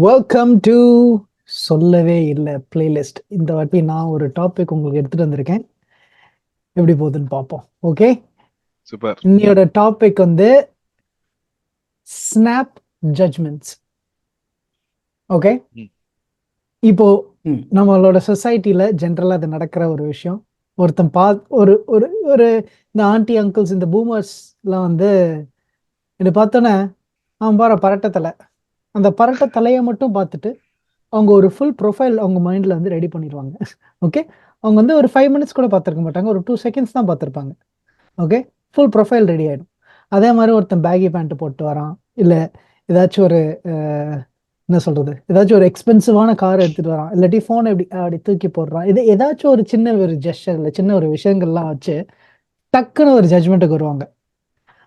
Welcome to சொல்லவே இல்லை playlist. இந்த வாட்டி நான் ஒரு டாபிக் உங்களுக்கு எடுத்துட்டு வந்திருக்கேன். எப்படி போகுதுன்னு பார்ப்போம். Okay, super. இன்னையோட டாபிக் வந்து ஸ்னாப் ஜட்ஜ்மெண்ட்ஸ். ஓகே, ம். இப்போ நம்மளோட சொசைட்டில ஜென்ரலா அது நடக்கிற ஒரு விஷயம். ஒருத்தன் ஒரு ஒரு ஒரு இந்த ஆண்டி அங்கிள்ஸ், இந்த பூமர்ஸ்லாம் வந்து இதை பார்த்தோன்னே அவன் பாரு பரட்டை தலை, அந்த பரட்டை தலையை மட்டும் பார்த்துட்டு அவங்க ஒரு ஃபுல் ப்ரொஃபைல் அவங்க மைண்டில் வந்து ரெடி பண்ணிடுவாங்க. ஓகே, அவங்க வந்து ஒரு 5 மினிட்ஸ் கூட பார்த்துருக்க மாட்டாங்க, ஒரு 2 செகண்ட்ஸ் தான் பார்த்துருப்பாங்க. ஓகே, ஃபுல் ப்ரொஃபைல் ரெடி ஆகிடும். அதே மாதிரி ஒருத்தன் பேகி பேண்ட் போட்டு வரான், இல்லை ஏதாச்சும் ஒரு என்ன சொல்கிறது, ஏதாச்சும் ஒரு எக்ஸ்பென்சிவான கார் எடுத்துகிட்டு வரான், இல்லாட்டி ஃபோனை அப்படி தூக்கி போடுறான். இது ஏதாச்சும் ஒரு சின்ன ஒரு ஜெஸ்டர், இல்லை சின்ன ஒரு விஷயங்கள்லாம் வச்சு டக்குன்னு ஒரு ஜட்ஜ்மெண்ட்டுக்கு வருவாங்க.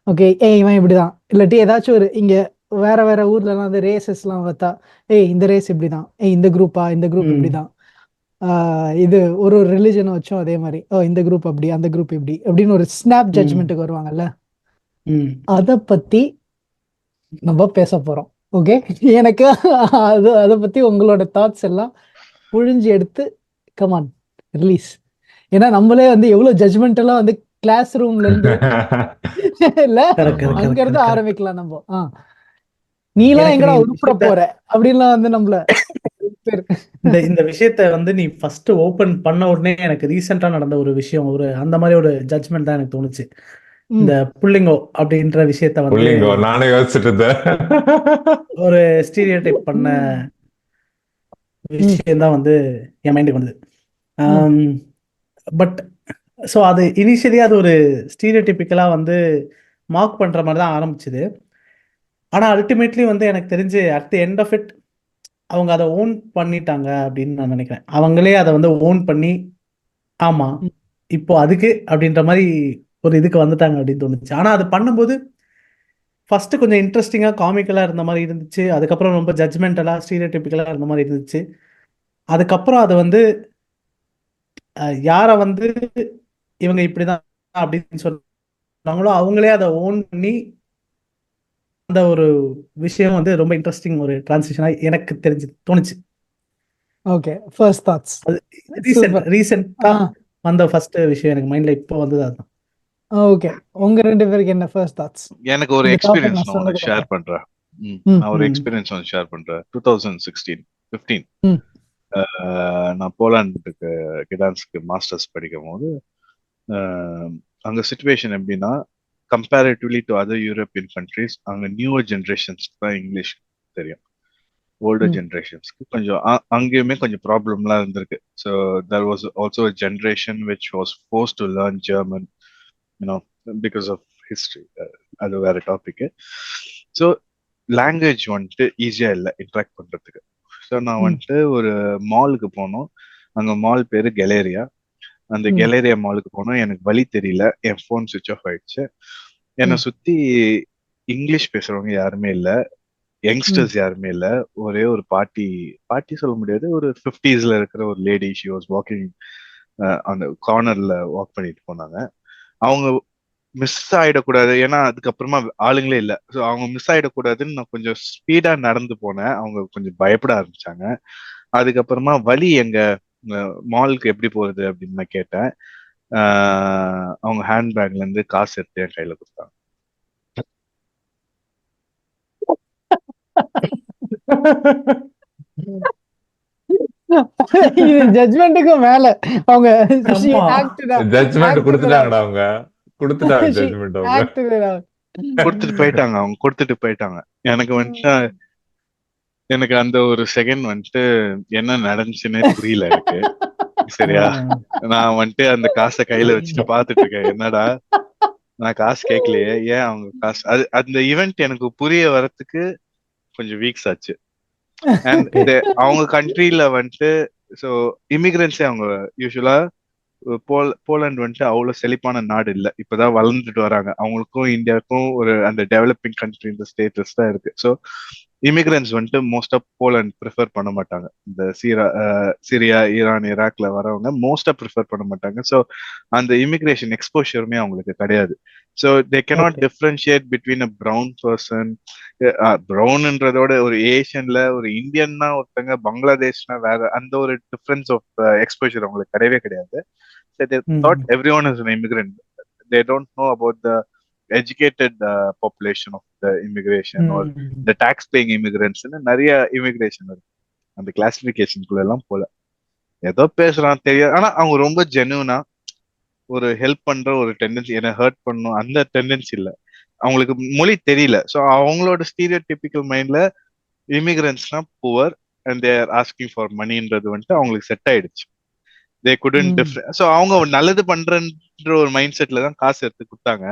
ஓகே, இவன் இப்படிதான், இல்லாட்டி ஏதாச்சும் ஒரு இங்கே வேற வேற ஊர்லலாம் வந்து ரேசஸ்லாம் பார்த்தா, இந்த ரேஸ் இப்படிதான், இந்த குரூப்பா, இந்த குரூப் இப்படிதான். இது ஒரு ரிலிஜனை வச்சும் அதே மாதிரி, இந்த குரூப் அப்படி, அந்த குரூப் இப்படி அப்படின்னு ஒரு ஸ்னாப் ஜட்ஜ்மெண்ட்டுக்கு வருவாங்கல்ல. அதை பத்தி நம்ம பேச போறோம். ஓகே, எனக்கு அதை பத்தி உங்களோட தாட்ஸ் எல்லாம் புழிஞ்சு எடுத்து கமான் ரிலீஸ். ஏன்னா நம்மளே வந்து எவ்வளவு ஜட்ஜ்மெண்ட் எல்லாம் வந்து கிளாஸ் ரூம்ல இருந்து இல்ல அங்க இருந்து ஆரம்பிக்கலாம் நம்ம. நீலாம் எங்கடா உருப்பட போற அப்படின்லாம் வந்து நம்மள இந்த விஷயத்த வந்து நீ ஃபர்ஸ்ட் ஓபன் பண்ண உடனே எனக்கு ரீசெண்டா நடந்த ஒரு விஷயம், ஒரு அந்த மாதிரி ஒரு ஜட்ஜ்மெண்ட் தான் எனக்கு தோணுச்சு. இந்த புள்ளிங்கோ அப்படின்ற விஷயத்த வந்து நானே யோசிச்சுட்டு இருந்தேன். ஒரு ஸ்டீரியோடைப் பண்ண விஷயம் தான் வந்து என் மைண்டுக்கு வந்தது. பட் ஸோ அது இனிஷியலி அது ஒரு ஸ்டீரியோடிபிக்கலா வந்து மார்க் பண்ற மாதிரி தான் ஆரம்பிச்சுது. ஆனா அல்டிமேட்லி வந்து எனக்கு தெரிஞ்சு at the end of it அவங்க அதை ஓன் பண்ணிட்டாங்க அப்படின்னு நான் நினைக்கிறேன். அவங்களே அதை வந்து ஓன் பண்ணி ஆமா இப்போ அதுக்கு அப்படின்ற மாதிரி ஒரு இதுக்கு வந்துட்டாங்க அப்படின்னு தோணுச்சு. ஆனா அது பண்ணும்போது ஃபர்ஸ்ட் கொஞ்சம் இன்ட்ரெஸ்டிங்கா காமிக்கலா இருந்த மாதிரி இருந்துச்சு. அதுக்கப்புறம் ரொம்ப ஜட்ஜ்மெண்டலா ஸ்டீரியோடைபிக்கலா இருந்த மாதிரி இருந்துச்சு. அதுக்கப்புறம் அது வந்து யாரை வந்து இவங்க இப்படிதான் அப்படின்னு சொன்னாங்களோ அவங்களே அதை ஓன் பண்ணி அந்த ஒரு விஷயம் வந்து ரொம்ப இன்ட்ரெஸ்டிங் ஒரு டிரான்சிஷனா எனக்கு தெரிஞ்சு தோணுச்சு. Okay, first thoughts. ரீசெண்டா வந்த ஃபர்ஸ்ட் விஷயம் எனக்கு மைண்ட்ல இப்போ வந்தது அதுதான். ஓகே, உங்க ரெண்டு பேருக்கு என்ன ஃபர்ஸ்ட் தாட்ஸ்? எனக்கு ஒரு எக்ஸ்பீரியன்ஸ் நான் ஷேர் பண்றேன். நான் ஒரு எக்ஸ்பீரியன்ஸ் வந்து ஷேர் பண்றேன். 2016-15 நான் போலாண்டுக்கு கிடான்ஸ்க்கு மாஸ்டர்ஸ் படிக்கும் போது அங்க சிச்சுவேஷன் எப்படின்னா, comparatively to other European countries அங்க நியூவர் ஜென்ரேஷன்ஸ்க்கு தான் இங்கிலீஷ் தெரியும். ஓல்டர் ஜென்ரேஷன்ஸ்க்கு கொஞ்சம் அங்கேயுமே கொஞ்சம் ப்ராப்ளம்லாம் இருந்திருக்கு. So there was also a generation which was force to learn German because of history. அது வேற டாபிக். ஸோ லாங்குவேஜ் வந்துட்டு ஈஸியா இல்லை இன்ட்ராக்ட் பண்றதுக்கு. ஸோ நான் வந்துட்டு ஒரு மாலுக்கு போனோம். அங்க மால் பேரு கெலேரியா. அந்த கெலேரியா மாலுக்கு போனோம். எனக்கு வழி தெரியல, என் ஃபோன் சுவிட்ச் ஆஃப் ஆயிடுச்சு. என்னை சுத்தி இங்கிலீஷ் பேசுறவங்க யாருமே இல்லை, யங்ஸ்டர்ஸ் யாருமே இல்ல. ஒரே ஒரு பாட்டி சொல்ல முடியாது, ஒரு 50ஸ்ல இருக்கிற ஒரு லேடி. ஷி வாஸ் வாக்கிங் அந்த கார்னர்ல வாக் பண்ணிட்டு போனாங்க. அவங்க மிஸ் ஆயிடக்கூடாது, ஏன்னா அதுக்கப்புறமா ஆளுங்களே இல்லை. ஸோ அவங்க மிஸ் ஆயிடக்கூடாதுன்னு நான் கொஞ்சம் ஸ்பீடா நடந்து போனேன். அவங்க கொஞ்சம் பயப்பட ஆரம்பிச்சாங்க. அதுக்கப்புறமா வழி எங்க மாலுக்கு எப்படி போறது அப்படின்னு நான் கேட்டேன். அவங்க ஹேண்ட்பேக்ல இருந்து காசு எடுத்து என் கையில கொடுத்தாங்க. இது ஜட்ஜ்மென்ட்க்கு மேல அவங்க ஜட்ஜ்மென்ட் கொடுத்துட்டாங்கடா. அவங்க கொடுத்துட்டாங்க ஜட்ஜ்மென்ட். அவங்க கொடுத்துட்டு போயிட்டாங்க. எனக்கு வந்துட்டு எனக்கு அந்த ஒரு செகண்ட் வந்துட்டு என்ன நடந்துச்சுன்னே புரியல எனக்கு. சரியா, நான் வந்துட்டு அந்த காசை கையில வச்சுட்டு பாத்துட்டு இருக்கேன். என்னடா நான் காசு கேட்கலையே, ஏன் அவங்க காசு, அது அந்த ஈவெண்ட் எனக்கு புரிய வரத்துக்கு கொஞ்சம் வீக்ஸ் ஆச்சு. அண்ட் அவங்க கண்ட்ரில வந்துட்டு ஸோ இமிகிரன்ஸே அவங்க யூஸ்வலா போலண்ட் வந்துட்டு அவ்வளவு செழிப்பான நாடு இல்லை, இப்பதான் வளர்ந்துட்டு வராங்க. அவங்களுக்கும் இந்தியாவுக்கும் ஒரு அந்த டெவலப்பிங் கண்ட்ரி இந்த ஸ்டேட்டஸ் தான் இருக்கு. ஸோ இமிகிரன்ஸ் வந்துட்டு மோஸ்டா போலண்ட் ப்ரிஃபர் பண்ண மாட்டாங்க. இந்த சிரியா, ஈரான், ஈராக்ல வரவங்க மோஸ்டா ப்ரிஃபர் பண்ண மாட்டாங்க. ஸோ அந்த இமிகிரேஷன் எக்ஸ்போஷருமே அவங்களுக்கு கிடையாது. So they cannot okay differentiate between a brown person, ப்ரௌன்ன்றதோட ஒரு ஏஷியன்ல ஒரு இந்தியன்னா ஒருத்தங்க, பங்களாதேஷ்னா வேற, அந்த ஒரு டிஃபரன்ஸ் ஆஃப் எக்ஸ்போஷர் அவங்களுக்கு கிடையவே கிடையாது. They thought everyone is an immigrant. They don't know about the educated population of the immigration or the tax paying immigrants. நிறைய immigration இருக்கு. அந்த கிளாசிபிகேஷனுக்குள்ள எல்லாம் போல ஏதோ பேசுறான் தெரியாது. ஆனா அவங்க ரொம்ப ஜெனுவனா ஒரு ஹெல்ப் பண்ற ஒரு டெண்டன்சி, என்ன ஹர்ட் பண்ணும் அந்த டெண்டன்சி இல்ல. அவங்களுக்கு மொழி தெரியல. ஸோ அவங்களோட ஸ்டீரியோடிபிக்கல் மைண்ட்ல இமிகிரன்ஸ்னா poor and they're asking for மணின்றது வந்துட்டு அவங்களுக்கு செட் ஆயிடுச்சு. தே குடன்ட் டிஃபரன்ஸ். ஸோ அவங்க நல்லது பண்றன்ற ஒரு மைண்ட் செட்ல தான் காசு எடுத்து கொடுத்தாங்க.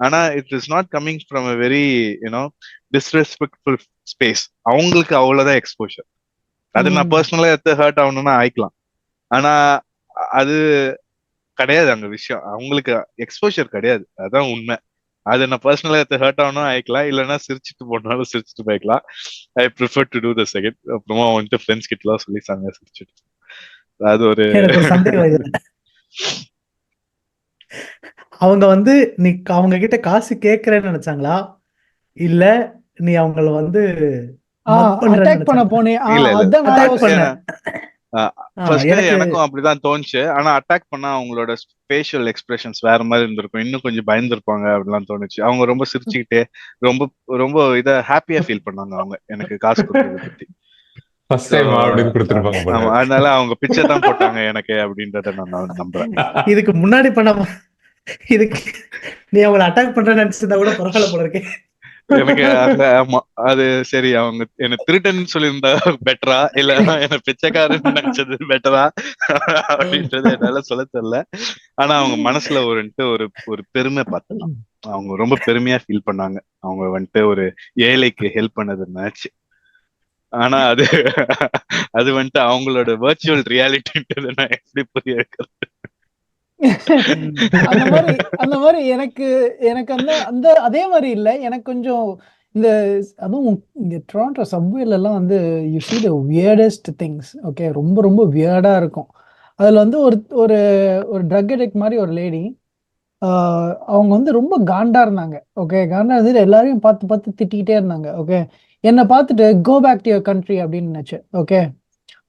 ஆனா it is not coming from a very disrespectful space. அவங்களுக்கு அவ்வளவுதான் எக்ஸ்போஷர். அது நான் பர்சனலா எடுத்து ஹர்ட் ஆகணும்னா ஆயிக்கலாம். ஆனா அது கிடையாது அங்க விஷயம். அவங்களுக்கு எக்ஸ்போஷர் கிடையாது, அதான் உண்மை. அது நான் பர்சனலா எடுத்து ஹர்ட் ஆகணும் ஆயிக்கலாம், இல்லைன்னா சிரிச்சுட்டு போனாலும் சிரிச்சுட்டு போய்க்கலாம். I prefer to do the second. அப்புறமா வந்துட்டு ஃப்ரெண்ட்ஸ் கிட்ட எல்லாம் சொல்லி சாங்க சிரிச்சுட்டு. அது ஒரு எனக்கு ஒரு சந்தேகம் இதுல. அவங்க வந்து நீ அவங்க கிட்ட காசு கேக்குறேன்னு நினைச்சாங்களா, இல்ல நீ அவங்கள வந்து அட்டாக் பண்ண போனே? இல்ல இல்ல அதான் நான் அட்டாக் யோசிச்சேன். பண்ண ஃபர்ஸ்ட் எனக்கு எனக்கும் அப்படிதான் தோணுச்சு. ஆனா அட்டாக் பண்ணா அவங்களோட ஃபேஷியல் எக்ஸ்பிரஷன்ஸ் வேற மாதிரி இருந்திருக்கும், இன்னும் கொஞ்சம் பயந்துருப்பாங்க அப்படிலாம் தோணுச்சு. அவங்க ரொம்ப சிரிச்சுக்கிட்டே ரொம்ப ரொம்ப இத ஹாப்பியா ஃபீல் பண்ணாங்க அவங்க எனக்கு காசு கொடுத்ததை பத்தி. ஃபர்ஸ்ட் So, டைம் அப்படின்னு கொடுத்துருப்பாங்க போல. ஆமா, அதனால அவங்க பிச்சை தான் போட்டாங்க எனக்கு அப்படின்றத நான் நம்புறேன். இதுக்கு முன்னாடி பண்ண இதுக்கு நீ அவங்கள அட்டாக் பண்றேன்னு நினைச்சிருந்தா கூட பரவாயில்ல போல இருக்கே. எனக்கு ஆமா, அது சரி. அவங்க என்ன திருட்டன் சொல்லியிருந்தா பெட்டரா, இல்ல என்ன பிச்சைக்காரன்னு நினைச்சது பெட்டரா அப்படின்றது என்னால சொல்ல தெரியல. ஆனா அவங்க மனசுல ஒரு ஒரு பெருமை பார்த்தலாம். அவங்க ரொம்ப பெருமையா ஃபீல் பண்ணாங்க. அவங்க வந்துட்டு ஒரு ஏழைக்கு ஹெல்ப் பண்ணது நினைச்சு. ஆனா அது அது வந்துட்டு அவங்களோட வர்ச்சுவல் ரியாலிட்டின்றது நான் எப்படி புரிய வைக்கிறது? அந்த மாதிரி எனக்கு அந்த அந்த அதே மாதிரி இல்ல. எனக்கு கொஞ்சம் இந்த அதுவும் இங்க டொரண்டோ சப்வேல எல்லாம் வந்து you see the weirdest things. Okay, ரொம்ப ரொம்ப வியர்டா இருக்கும். அதுல வந்து ஒரு ஒரு ஒரு ட்ரக் அடிக்ட் மாதிரி ஒரு லேடி, அவங்க வந்து ரொம்ப காண்டா இருந்தாங்க. ஓகே, காண்டா இருந்துட்டு எல்லாரையும் பார்த்து பார்த்து திட்டிக்கிட்டே இருந்தாங்க. ஓகே, என்னை பார்த்துட்டு go back to your country அப்படின்னு நினைச்சு. Okay,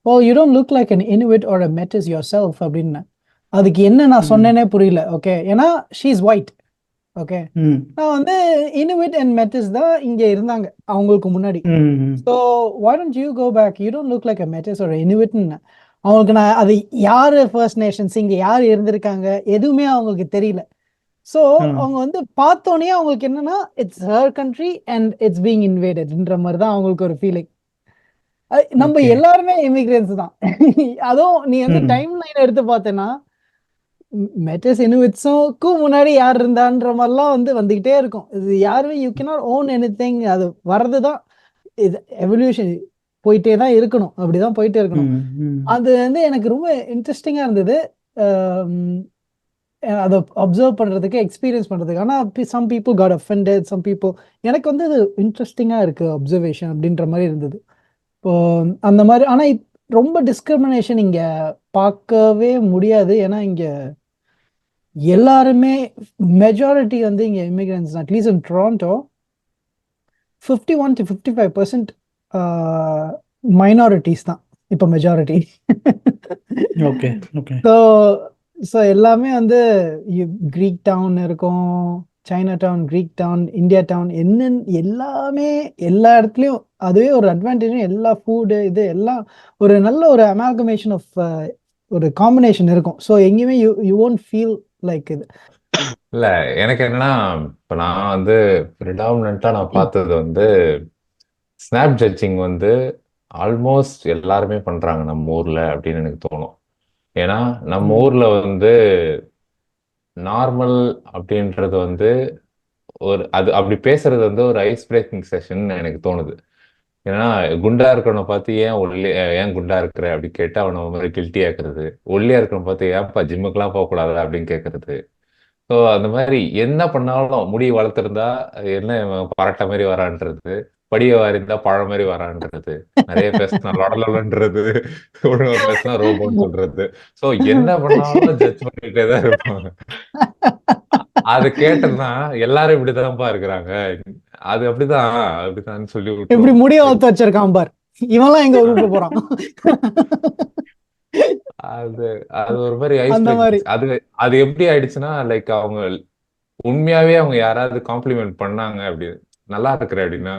oh you don't look like an Inuit or a Metis yourself அப்படின்னு. அதுக்கு என்ன நான் சொன்னேனே புரியல. ஓகே, ஏன்னா ஷீ இஸ் ஒயிட். ஓகே, நான் வந்து இனுவிட் அண்ட் மெட்டிஸ் தான் இங்க இருந்தாங்க அவங்களுக்கு முன்னாடி. So why don't you go back? You don't look like a Metis or Inuitன்னு. அவங்களுக்கு நான் அது யாரு ஃபர்ஸ்ட் நேஷன்ஸ் இங்க யார் இருந்திருக்காங்க எதுவுமே அவங்களுக்கு தெரியல. ஸோ அவங்க வந்து பார்த்தோன்னே அவங்களுக்கு என்னன்னா it's her country and it's being இன்வேடட்ன்ற மாதிரி தான் அவங்களுக்கு ஒரு ஃபீலிங். நம்ம எல்லாருமே இமிகிரன்ஸ் தான். அதுவும் நீ வந்து டைம் லைன் எடுத்து பார்த்தேன்னா மெட்டஸ் இனுவிட்ஸுக்கும் முன்னாடி யார் இருந்தான்ற மாதிரிலாம் வந்து வந்துகிட்டே இருக்கும். இது யாருமே யூ கேனாட் ஓன் எனிதிங். அது வர்றதுதான், இது எவல்யூஷன் போயிட்டே தான் இருக்கணும், அப்படிதான் போயிட்டே இருக்கணும். அது வந்து எனக்கு ரொம்ப இன்ட்ரெஸ்டிங்கா இருந்தது அதை அப்சர்வ் பண்றதுக்கு, எக்ஸ்பீரியன்ஸ் பண்றதுக்கு. ஆனா some people got offended, some people. எனக்கு வந்து அது இன்ட்ரெஸ்டிங்கா இருக்கு அப்சர்வேஷன் அப்படின்ற மாதிரி இருந்தது. இப்போ அந்த மாதிரி. ஆனா ரொம்ப டிஸ்கிரிமினேஷன் இங்க பார்க்கவே முடியாது. ஏன்னா இங்க எல்லாருமே மெஜாரிட்டி வந்து இங்க இமிகிரன்ஸ் தான். At least in Toronto 51 to 55% minorities தான் இப்போ மெஜாரிட்டி. Okay okay. ஸோ எல்லாமே வந்து கிரீக் டவுன் இருக்கும், China town, Greek town, India town, என்னன்னு எல்லாமே எல்லா இடத்துலையும். அதுவே ஒரு அட்வான்டேஜ். எல்லா ஃபுட்டு இது எல்லாம் ஒரு நல்ல ஒரு அமால்கமேஷன் ஆஃப் ஒரு காம்பினேஷன் இருக்கும். ஸோ எங்கேயுமே யூ ஒன்ட் ஃபீல் லைக் இது. இல்ல எனக்கு என்னன்னா, இப்ப நான் வந்து ப்ரிடாமினண்டா நான் பார்த்தது வந்து ஸ்னாப் ஜட்ஜிங் வந்து ஆல்மோஸ்ட் எல்லாருமே பண்றாங்க நம்ம ஊர்ல அப்படின்னு எனக்கு தோணும். ஏன்னா நம்ம ஊர்ல வந்து நார்மல் அப்படின்றது வந்து ஒரு அது அப்படி பேசுறது வந்து ஒரு ஐஸ் பிரேக்கிங் செஷன் எனக்கு தோணுது. ஏன்னா குண்டா இருக்கிறவனை பார்த்து ஏன் குண்டா இருக்கிற அப்படி கேட்டு அவனை மாதிரி கில்ட்டி ஆக்குறது, ஒல்லியா இருக்கிறவனை பார்த்து ஏன்ப்பா ஜிம்முக்கெல்லாம் போகக்கூடாது அப்படின்னு கேட்கறது. ஸோ அந்த மாதிரி என்ன பண்ணாலும் முடி வளர்த்துருந்தா என்ன பரட்ட மாதிரி வரான்றது, படிய வாரிந்தா பழம் மாதிரி வரான்றது, நிறைய பேசினா லொடலொடன்றது, ஒழுங்கா பேசினா ரோபோன்னு சொல்றது. சோ என்ன பண்ணாலும் ஜட்ஜ் பண்ணிட்டே தான் இருப்பாங்க. அது கேட்டதுன்னா எல்லாரும் இப்படிதான்ப்பா இருக்கிறாங்க, அது அப்படிதான் அப்படிதான் சொல்லி இப்படி விட்டுருவாங்க. முடிய வளர்த்து வச்சிருக்கான் பார், இவன்லாம் எங்க உருப்ப போறான். அது அது ஒரு மாதிரி ஐஸ் அந்த மாதிரி பிரேக்கிங். அது அது எப்படி ஆயிடுச்சுன்னா, லைக் அவங்க உண்மையாவே அவங்க யாராவது காம்ப்ளிமெண்ட் பண்ணாங்க அப்படி நல்லா இருக்கிற அப்படின்னா,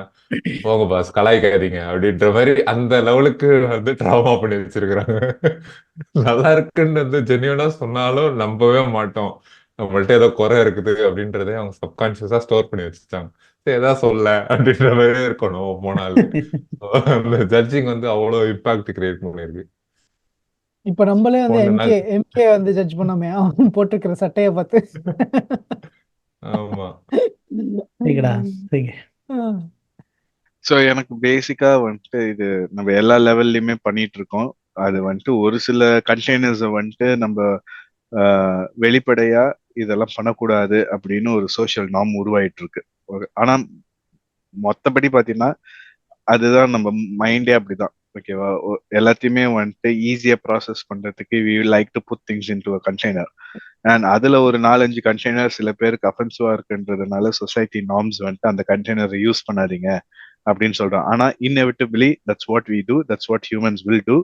போங்க பாஸ் கலாய்க்காதீங்க அப்படின்ற மாதிரி அந்த லெவலுக்கு வந்து ட்ராமா பண்ணி வச்சிருக்கிறாங்க. நல்லா இருக்குன்னு வந்து ஜென்யூனா சொன்னாலும் நம்பவே மாட்டோம். நம்மள்ட்ட ஏதோ குறை இருக்குது அப்படின்றதே அவங்க சப்கான்சியஸா ஸ்டோர் பண்ணி வச்சுட்டாங்க. சரி ஏதாவது சொல்ல அப்படின்ற மாதிரியே இருக்கணும் போனாலும். அந்த ஜட்ஜிங் வந்து அவ்வளவு இம்பாக்ட் கிரியேட் பண்ணிருக்கு. இப்ப நம்மளே வந்து ஒண்ணு எம்கே வந்து ஜட்ஜ் பண்ணாமே, அவன் போட்டிருக்கிற சட்டைய பார்த்து. ஆமா. சரிங்கடா, சரிங்க. ஸோ எனக்கு பேசிக்கா வந்துட்டு இது நம்ம எல்லா லெவல்லையுமே பண்ணிட்டு இருக்கோம். அது வந்துட்டு ஒரு சில கண்டெய்னர்ஸை வந்துட்டு நம்ம வெளிப்படையா இதெல்லாம் பண்ணக்கூடாது அப்படின்னு ஒரு சோஷியல் நார்ம் உருவாயிட்டு இருக்கு. ஆனா மொத்தப்படி பாத்தீங்கன்னா அதுதான் நம்ம மைண்டே அப்படிதான். ஓகேவா, எல்லாத்தையுமே வந்துட்டு ஈஸியா ப்ராசஸ் பண்றதுக்கு we like to put things into a container. And அதுல ஒரு 4-5 கண்டெய்னர் சில பேருக்கு அஃபென்சிவா இருக்குன்றதுனால சொசைட்டி நார்ம்ஸ் வந்துட்டு அந்த கண்டெய்னரை யூஸ் பண்ணாதீங்க அப்படின்னு சொல்றோம். ஆனா inevitably that's what we do, that's what humans will do.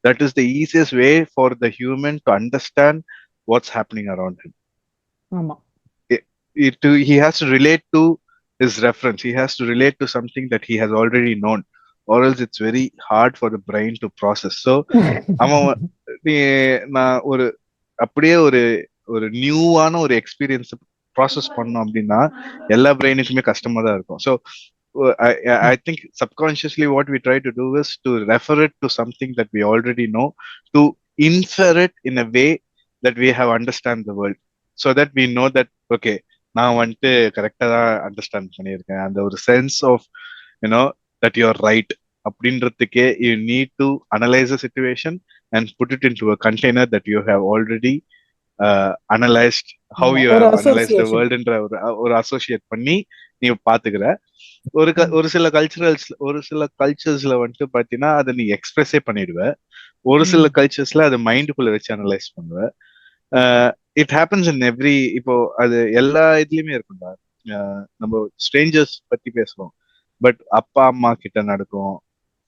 That is the easiest way for the human to understand what's happening around him. ஆமா, he has to relate to his reference, he has to relate to something that he has already known, or else it's very hard for the brain to process. So நான் ஒரு அப்படியே ஒரு ஒரு நியூவான ஒரு experience process பண்ணோம் அப்படின்னா எல்லா பிரெயினுக்குமே கஷ்டமா தான் இருக்கும். So I think subconsciously what we try to do is to refer it to something that we already know, to infer it in a way that we have understand the world, so that we know that okay, நான் வந்துட்டு கரெக்டா தான் understand பண்ணியிருக்கேன். அந்த ஒரு sense of you know that you are right அப்படின்றதுக்கே you need to analyse a situation and put it into a container that you have already analysed how you have analyse the வேர்ல்டுன்ற ஒரு associate பண்ணி நீ பாத்துக்கிற. ஒரு சில கல்ச்சர்ஸ்ல வந்துட்டு பாத்தீங்கன்னா அதை நீ எக்ஸ்பிரஸே பண்ணிடுவ. ஒரு சில கல்ச்சர்ஸ்ல அதை மைண்டுக்குள்ள வச்சு அனலைஸ் பண்ணுவ. இட் ஹேப்பன்ஸ் இன் எவ்ரி, இப்போ அது எல்லா இதுலயுமே இருக்கும்டா. நம்ம ஸ்ட்ரேஞ்சர்ஸ் பத்தி பேசுறோம், பட் அப்பா அம்மா கிட்ட நடக்கும்,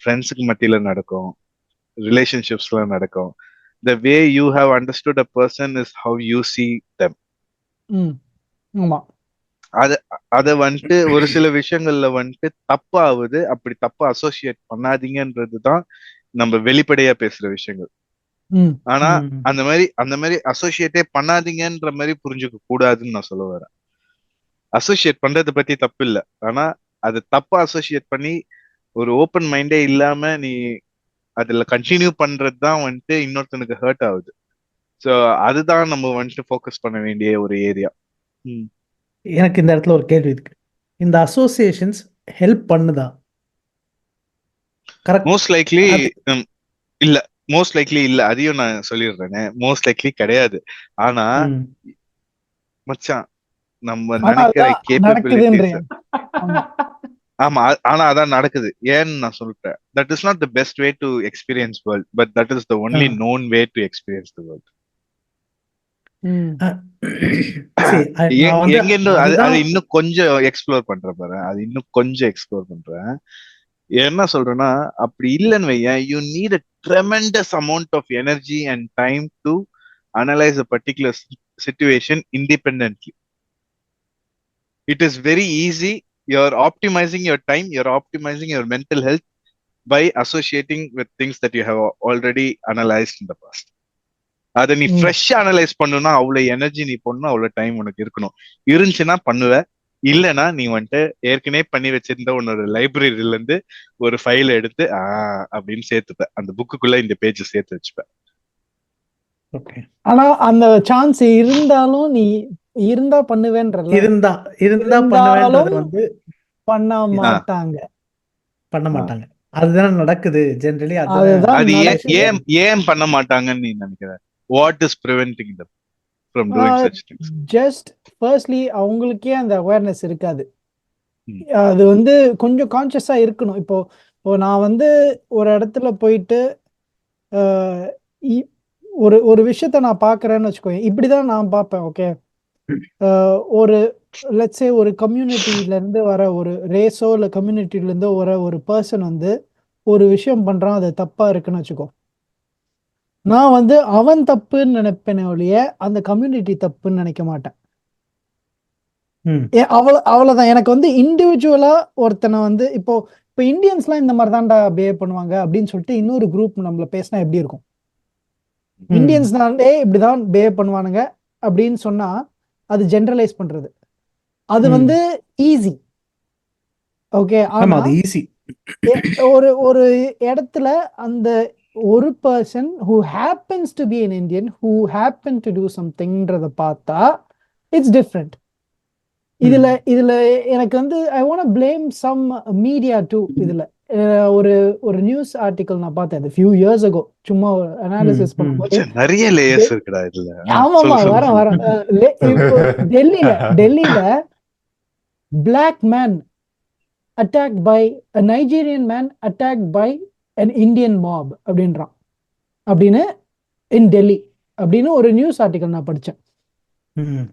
ஃப்ரெண்ட்ஸுக்கு மத்தியில நடக்கும், ரிலேஷன்ஷிப்ஸ்ல நடக்கும். The way you have understood a person is how you see them. அத வந்துட்டு ஒரு சில விஷயங்கள்ல வந்துட்டு தப்பாகுது. அப்படி தப்பா அசோசியேட் பண்ணாதீங்கன்றதுதான் நம்ம வெளிப்படையா பேசுற விஷயங்கள். ஆனா அந்த மாதிரி அசோசியேட்டே பண்ணாதீங்கன்ற மாதிரி புரிஞ்சுக்க கூடாதுன்னு நான் சொல்ல வரேன். அசோசியேட் பண்றதை பத்தி தப்பு இல்லை, ஆனா அது தப்பா அசோசியேட் பண்ணி ஒரு ஓப்பன் மைண்டே இல்லாம நீ அதுல கண்டினியூ பண்றது தான் வந்துட்டு இன்னொருத்தனுக்கு ஹர்ட் ஆகுது. ஸோ அதுதான் நம்ம வந்துட்டு ஃபோக்கஸ் பண்ண வேண்டிய ஒரு ஏரியா. எனக்கு இந்த இடத்துல ஒரு கேள்வி இருக்கு. இந்த அசோசியேஷன்ஸ் ஹெல்ப் பண்ணுதா? மோஸ்ட் லைக்லி இல்ல, மோஸ்ட் லைக்லி இல்ல, அதையும் நான் சொல்லிடுறேனே. மோஸ்ட் லைக்லி கிடையாது. ஆனா மச்சான் நம்ம நினைக்கிற கேப்பபிலிட்டிஸ், ஆமா, ஆனா அதான் நடக்குது. ஏன்னு நான் சொல்றேன். That is not the best way to experience world, but that is the only known way to experience the world. அது இன்னும் கொஞ்சம் எக்ஸ்ப்ளோர் பண்றேன் பாரு, அது இன்னும் கொஞ்சம் எக்ஸ்ப்ளோர் பண்றேன். என்ன சொல்றேன்னா, அப்படி இல்லைன்னு வையேன், you need a tremendous amount of energy and time to analyse a particular situation independently. It is very easy. You're optimizing your time, you're optimizing your mental health by associating with things that you have already analyzed in the past. அதை நீ ஃப்ரெஷ்ஷா analyse பண்ணணும்னா அவ்வளவு energy நீ பண்ணணும், அவ்வளவு time உனக்கு இருக்கணும். இருந்துச்சுன்னா பண்ணுவ, இல்லைன்னா நீ வந்துட்டு ஏற்கனவே பண்ணி வச்சிருந்த உன்னோட லைப்ரரியில இருந்து ஒரு ஃபைல் எடுத்து அப்படின்னு சேர்த்துப்ப, அந்த புக்குக்குள்ள இந்த பேஜ் சேர்த்து வச்சுப்ப. ஆனா அந்த சான்ஸ் இருந்தாலும் நீ இருந்தா பண்ணுவேன்றல, இருந்தா பண்ணுவேன்றது வந்து பண்ண மாட்டாங்க. அதுதான் நடக்குது ஜெனரலி. அது ஏன் பண்ண மாட்டாங்கன்னு நீ நினைக்கிற? What is preventing them from doing such things? Just firstly அவங்களுக்கே அந்த அவேர்னஸ் இருக்காது. அது வந்து கொஞ்சம் கான்சியஸா இருக்கணும். இப்போ இப்போ நான் வந்து ஒரு இடத்துல போயிட்டு அஹ், இ- ஒரு ஒரு விஷயத்த நான் பார்க்கறேன்னு வச்சுக்கோங்க, இப்படிதான் நான் பார்ப்பேன். ஓகே, ஒரு லெட்ஸே ஒரு கம்யூனிட்டில இருந்து வர ஒரு ரேஸோ இல்ல கம்யூனிட்டில இருந்து வர ஒரு பர்சன் வந்து ஒரு விஷயம் பண்றான், அது தப்பா இருக்குன்னு வச்சுக்கோ, நான் வந்து அவன் தப்புன்னு நினைப்பேனே ஒழிய அந்த கம்யூனிட்டி தப்புன்னு நினைக்க மாட்டேன். ம் அவ்வளவுதான். எனக்கு வந்து இண்டிவிஜுவலா ஒருத்தனை வந்து இப்போ இப்போ இந்தியன்ஸ்லாம் இந்த மாதிரி தான்டா பிஹேவ் பண்ணுவாங்க அப்படின்னு சொல்லிட்டு இன்னொரு குரூப் நம்மள பேசினா எப்படி இருக்கும்? ம் இந்தியன்ஸ்னாலே இப்படிதான் பிஹேவ் பண்ணுவானுங்க அப்படின்னு சொன்னா அது ஜெனரலைஸ் பண்றது, அது ம் வந்து ஈஸி. ஓகே, ஆமா ஆனா அது ஈஸி. ஒரு ஒரு இடத்துல அந்த ஒரு person who happens to be an Indian who happen to do சம்திங்ன்றத பார்த்தா இட்ஸ் டிஃப்ரெண்ட். இதுல இதுல எனக்கு வந்து I want blame some media too. இதுல ஒரு ஒரு நியூஸ் ஆர்டிக்கல் நான் பார்த்தேன் அது ஃபியூ இயர்ஸ் ago, சும்மா அனாலிசிஸ் பண்ணும்போது. நிறைய லேயர்ஸ் இருக்குடா இதுல. ஆமாமா, சொல்லு வரேன் சொல்லு. வரேன். இப்போ டெல்லியில black man attacked by a Nigerian man attacked by an Indian mob அப்படின்றான், அப்படின்னு இன் டெல்லி அப்படின்னு ஒரு நியூஸ் ஆர்டிக்கல் நான் படிச்சேன். ம்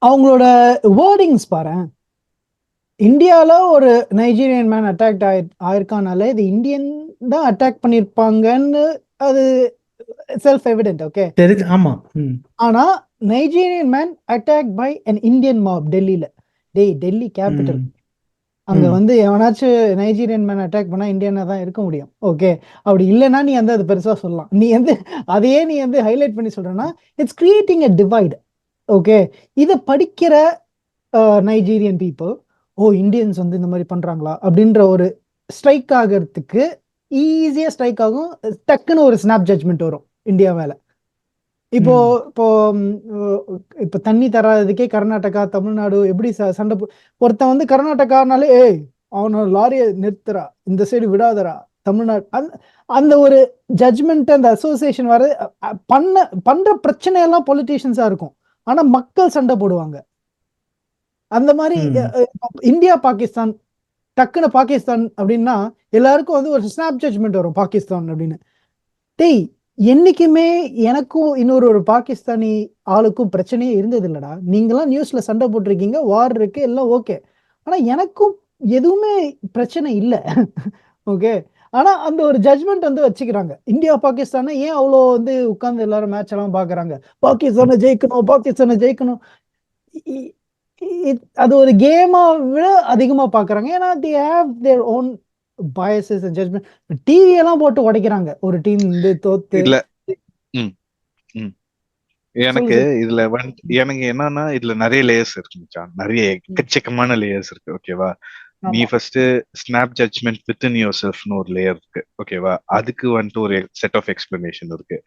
அவங்களோட வேர்டிங்ஸ் பாரேன். இந்தியால ஒரு நைஜீரியன் மேன் அட்டாக் ஆயிருக்கானால இது இந்தியன் தான் அட்டாக் பண்ணிருப்பாங்கன்னு அது செல்ஃப் எவிடென்ட். ஓகே, தெரிஞ்சு ஆமா. ம் ஆனா Nigerian man attack by an Indian mob டெல்லியில. டேய், டெல்லி கேபிட்டல். ம் அங்க ம் வந்து எவனாச்சும் நைஜீரியன் மேன் அட்டாக் பண்ணா இந்தியனா தான் இருக்க முடியும். ஓகே, அப்படி இல்லைன்னா நீ வந்து அது பெருசா சொல்லலாம். நீ வந்து அதையே நீ வந்து ஹைலைட் பண்ணி சொல்றேன்னா it's creating a divide. Okay, இதை படிக்கிற நைஜீரியன் பீப்புள், ஓ இந்தியன்ஸ் வந்து இந்த மாதிரி பண்றாங்களா அப்படின்ற ஒரு ஸ்ட்ரைக் ஆகிறதுக்கு ஈஸியா ஸ்ட்ரைக் ஆகும். டக்குன்னு ஒரு ஸ்னாப் ஜட்ஜ்மெண்ட் வரும் இந்தியா மேல. இப்போ இப்போ இப்போ தண்ணி தராததுக்கே கர்நாடகா தமிழ்நாடு எப்படி சண்டை ஒருத்தன் வந்து கர்நாடகானாலே ஏய் அவனோட லாரியை நிறுத்துறா, இந்த சைடு விடாதரா, தமிழ்நாடு அந்த ஒரு ஜட்ஜ்மெண்ட் அந்த அசோசியேஷன் வர பண்ற பிரச்சனை எல்லாம் பொலிட்டீஷியன்ஸா இருக்கும், ஆனா மக்கள் சண்டை போடுவாங்க. அந்த மாதிரி இந்தியா பாகிஸ்தான், டக்குன்னு பாகிஸ்தான் அப்படின்னா எல்லாருக்கும் வந்து ஒரு ஸ்னாப் ஜட்ஜ்மெண்ட் வரும் பாகிஸ்தான் அப்படின்னு. டேய், என்னைக்குமே எனக்கும் ஒரு பாகிஸ்தானி ஆளுக்கும் பிரச்சனையே இருந்தது இல்லடா. நீங்களாம் நியூஸ்ல சண்டை போட்டிருக்கீங்க, வார் இருக்கு, எல்லாம் ஓகே, ஆனா எனக்கும் எதுவுமே பிரச்சனை இல்லை. ஓகே, ஆனா அந்த ஒரு ஜட்ஜ்மெண்ட் வந்து வச்சுக்கிறாங்க. இந்தியா பாகிஸ்தானை ஏன் அவ்வளோ வந்து உட்கார்ந்து எல்லாரும் மேட்ச் எல்லாம் பாக்குறாங்க, பாகிஸ்தானை ஜெயிக்கணும் பாகிஸ்தானை ஜெயிக்கணும். அது ஒரு கேமா விட அதிகமா பாக்குறாங்க. ஏன்னா they have their own biases and judgment. TV எல்லாம் போட்டு உடைக்கிறாங்க ஒரு டீம் வந்து தோத்து. இல்ல எனக்கு இதுல எனக்கு என்னன்னா இதுல நிறைய லேயர்ஸ் இருக்கு மச்சான். நிறைய எக்கச்சக்கமான லேயர்ஸ் இருக்கு. ஓகேவா, நீ first snap judgment within your செல்ஃப்னு ஒரு லேயர் இருக்கு. ஓகேவா, அதுக்கு வந்துட்டு ஒரு செட் ஆஃப் எக்ஸ்பிளனேஷன் இருக்கு.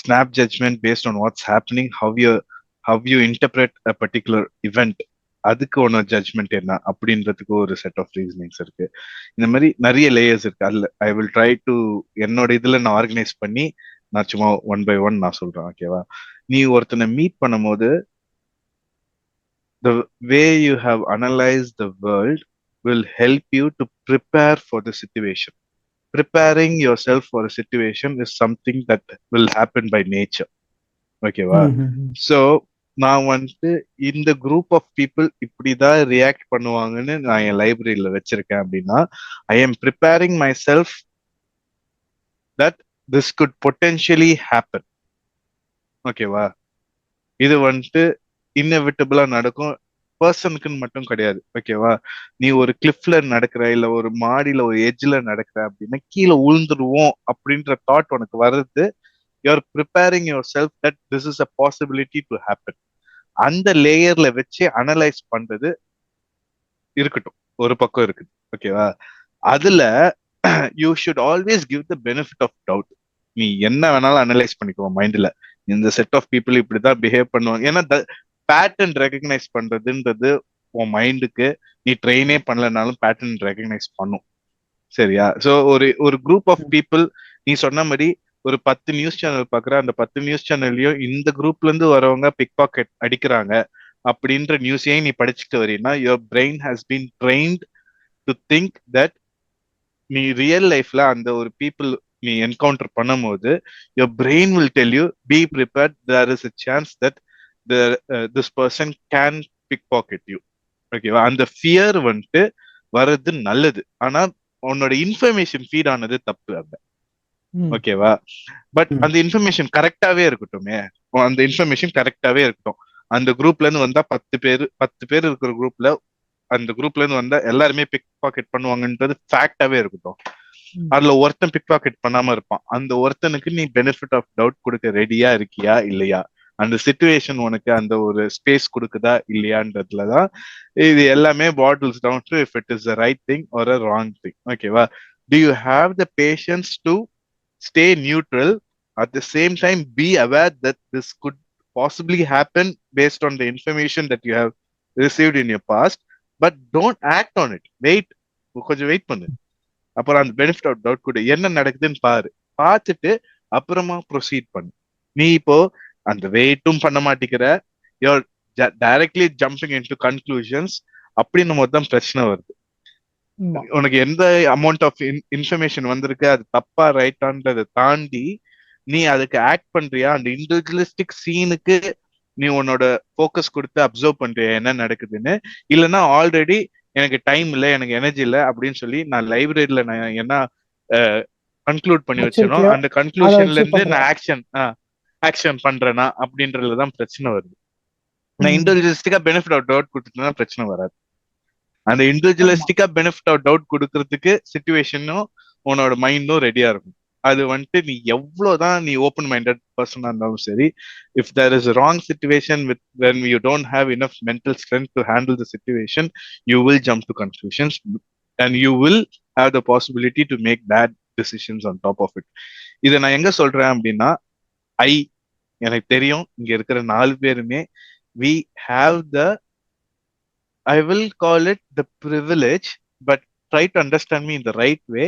Snap judgment based on what's happening, how you interpret a particular event, அதுக்கு ஒன்று ஜட்ஜ்மெண்ட் என்ன அப்படின்றதுக்கு ஒரு செட் ஆஃப் ரீசனிங்ஸ் இருக்கு. இந்த மாதிரி நிறைய லேயர்ஸ் இருக்கு. அதுல ஐ வில் ட்ரை டு என்னோட இதுல நான் ஆர்கனைஸ் பண்ணி நான் சும்மா ஒன் பை ஒன் நான் சொல்றேன். ஓகேவா, நீ ஒருத்தனை மீட் பண்ணும்போது the way you have analyzed the world will help you to prepare for the situation. Preparing yourself for a situation is something that will happen by nature. ஓகேவா, so நான் வந்துட்டு இந்த குரூப் ஆஃப் பீப்புள் இப்படிதான் react பண்ணுவாங்கன்னு நான் என் லைப்ரரியில வச்சிருக்கேன் அப்படின்னா I am preparing my self that this good potentially happen. ஓகேவா, இது வந்துட்டு இன்னெவிட்டபிளா நடக்கும், பர்சனுக்குன்னு மட்டும் கிடையாது. ஓகேவா, நீ ஒரு கிளிஃப்ல நடக்கிற இல்ல ஒரு மாடியில ஒரு எட்ஜ்ல நடக்கிற அப்படின்னா கீழே உழுந்துருவோம் அப்படின்ற தாட் உனக்கு வருது. You are preparing your self that this is a possibility to happen. அந்த லேயர்ல வச்சு அனலைஸ் பண்றது இருக்கட்டும், ஒரு பக்கம் இருக்குது. ஓகேவா, அதுல you should always give the benefit of doubt. நீ என்ன வேணாலும் அனலைஸ் பண்ணிக்கோ மைண்ட்ல, இந்த செட் ஆஃப் பீப்புள் இப்படிதான் பிஹேவ் பண்ணுவாங்க. ஏன்னா பேட்டர்ன் ரெகக்னைஸ் பண்றதுன்றது உன் மைண்டுக்கு நீ ட்ரெயினே பண்ணலனாலும் பேட்டர்ன் ரெகக்னைஸ் பண்ணும். சரியா, ஸோ ஒரு குரூப் ஆஃப் பீப்புள் நீ சொன்ன மாதிரி ஒரு 10 நியூஸ் சேனல் பாக்குற, அந்த 10 நியூஸ் சேனல்லையும் இந்த குரூப்ல இருந்து வரவங்க பிக் பாக்கெட் அடிக்கிறாங்க, அப்படின்ற நியூஸையும் நீ படிச்சுட்டு வரீன்னா your brain has been trained to think that நீ ரியல் லைஃப்ல அந்த ஒரு பீப்புள் நீ என்கவுண்டர் பண்ணும்போது your brain will tell you be prepared, there is a chance that this person can pick pocket you. ஓகேவா? அந்த ஃபியர் வந்துட்டு வர்றது நல்லது, ஆனா உன்னோட இன்ஃபர்மேஷன் ஃபீட் ஆனது தப்பு அந்த. ஓகேவா? பட் அந்த இன்ஃபர்மேஷன் கரெக்டாவே இருக்கட்டுமே, அந்த இன்ஃபர்மேஷன் கரெக்டாவே இருக்கட்டும். அந்த குரூப்ல இருந்து வந்தா 10 பேர் இருக்கிற குரூப்ல அந்த குரூப்ல இருந்து வந்தா எல்லாருமே பிக் பாக்கெட் பண்ணுவாங்கன்றது ஃபேக்டாவே இருக்கட்டும். அதுல ஒருத்தன் பிக் பாக்கெட் பண்ணாம இருப்பான், அந்த ஒருத்தனுக்கு நீ பெனிஃபிட் ஆஃப் டவுட் கொடுக்க ரெடியா இருக்கியா இல்லையா, அந்த சிச்சுவேஷன் உனக்கு அந்த ஒரு ஸ்பேஸ் கொடுக்குதா இல்லையான்றதுலதான் இது எல்லாமே boils down to if it is the right thing or a wrong thing. ஓகேவா? Do you have the patience to stay neutral, at the same time be aware that this could possibly happen based on the information that you have received in your past, but don't act on it. கொஞ்சம் wait பண்ணு, அப்புறம் அந்த benefit of doubt கூட என்ன நடக்குதுன்னு பார்த்துட்டு அப்புறமா proceed பண்ணு. நீ இப்போ அந்த வெயிட்டும் பண்ண மாட்டேங்கிற, you're directly jumping into conclusions. அப்படின்னும் போது தான் பிரச்சனை வருது. உனக்கு எந்த அமௌண்ட் ஆஃப் இன்ஃபர்மேஷன் வந்திருக்கு, அது தப்பா ரைட்டான்றதை தாண்டி நீ அதுக்கு ஆக்ட் பண்றியா, அந்த இண்டிவிஜுவலிஸ்டிக் சீனுக்கு நீ உன்னோட ஃபோக்கஸ் கொடுத்து அப்சர்வ் பண்றியா என்ன நடக்குதுன்னு. இல்லைன்னா ஆல்ரெடி எனக்கு டைம் இல்லை, எனக்கு எனர்ஜி இல்லை அப்படின்னு சொல்லி நான் லைப்ரரியில நான் என்ன கன்க்ளூட் பண்ணி வச்சேனோ அந்த கன்க்ளூஷன்ல இருந்து நான் ஆக்ஷன் பண்றேனா அப்படின்றதுலதான் பிரச்சனை வருது. நான் இண்டிவிஜுவலிஸ்டிக்கா பெனிஃபிட் ஆஃப் டவுட் கொடுத்துட்டுனா பிரச்சனை வராது. அந்த இண்டிவிஜுவலிஸ்டிக்கா பெனிஃபிட் ஆஃப் டவுட் கொடுக்கறதுக்கு சிச்சுவேஷனும் உன்னோட மைண்டும் ரெடியா இருக்கும். அது வந்துட்டு நீ எவ்வளவுதான் நீ ஓப்பன் மைண்டட் பர்சனா இருந்தாலும் சரி, if there is wrong situation with when you don't have enough mental strength to handle the situation, you will jump to conclusions and you will have the possibility to make bad decisions on top of it. இதை நான் எங்க சொல்றேன் அப்படின்னா, எனக்கு தெரியும் இங்க இருக்கிற 4 பேருமே we have the, I will call it the privilege, but try to understand me in the right way.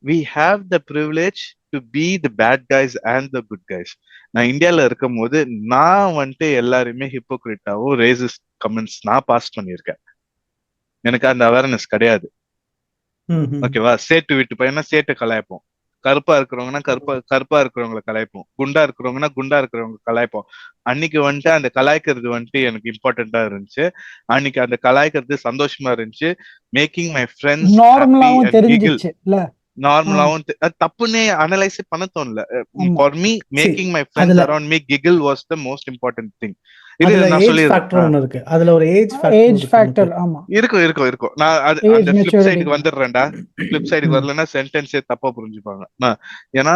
We have the privilege to be the bad guys and the good guys. நான் இந்தியால இருக்கும் போது நான் வந்துட்டு எல்லாருமே ஹிப்போக்ரிட்டாவோ racist comments நான் pass பண்ணியிருக்கேன். எனக்கு அந்த அவேர்னஸ் கிடையாது. ஓகேவா? சேட்டு வீட்டு பையனா சேட்டை கலாய்ப்போம், கருப்பா இருக்கிறவங்கன்னா கருப்பா இருக்கிறவங்களை கலாய்ப்போம், குண்டா இருக்கிறவங்கன்னா குண்டா இருக்கிறவங்க கலாய்ப்போம். அன்னைக்கு வந்துட்டு அந்த கலாய்க்கிறது வந்துட்டு எனக்கு இம்பார்ட்டண்டா இருந்துச்சு. அன்னைக்கு அந்த கலாய்க்கிறது சந்தோஷமா இருந்துச்சு. மேக்கிங் மை ஃப்ரெண்ட்ஸ் நார்மலாவும் தெரிஞ்சிச்சு இல்ல, நார்மலாவும் தப்புன்னே அனலைஸ் பண்ண தோணல. For me making my friends around me giggle was the most important thing. இது நான் சொல்லிருக்கேன். அதுல ஒரு ஏஜ் ஃபேக்டர் ஆமா இருக்கும். நான் அந்த ஃபிளிப் சைடுக்கு வந்துடுறேன்டா. ஃபிளிப் சைடுக்கு வரலன்னா சென்டென்ஸே தப்பா புரிஞ்சுப்பாங்க. ஏன்னா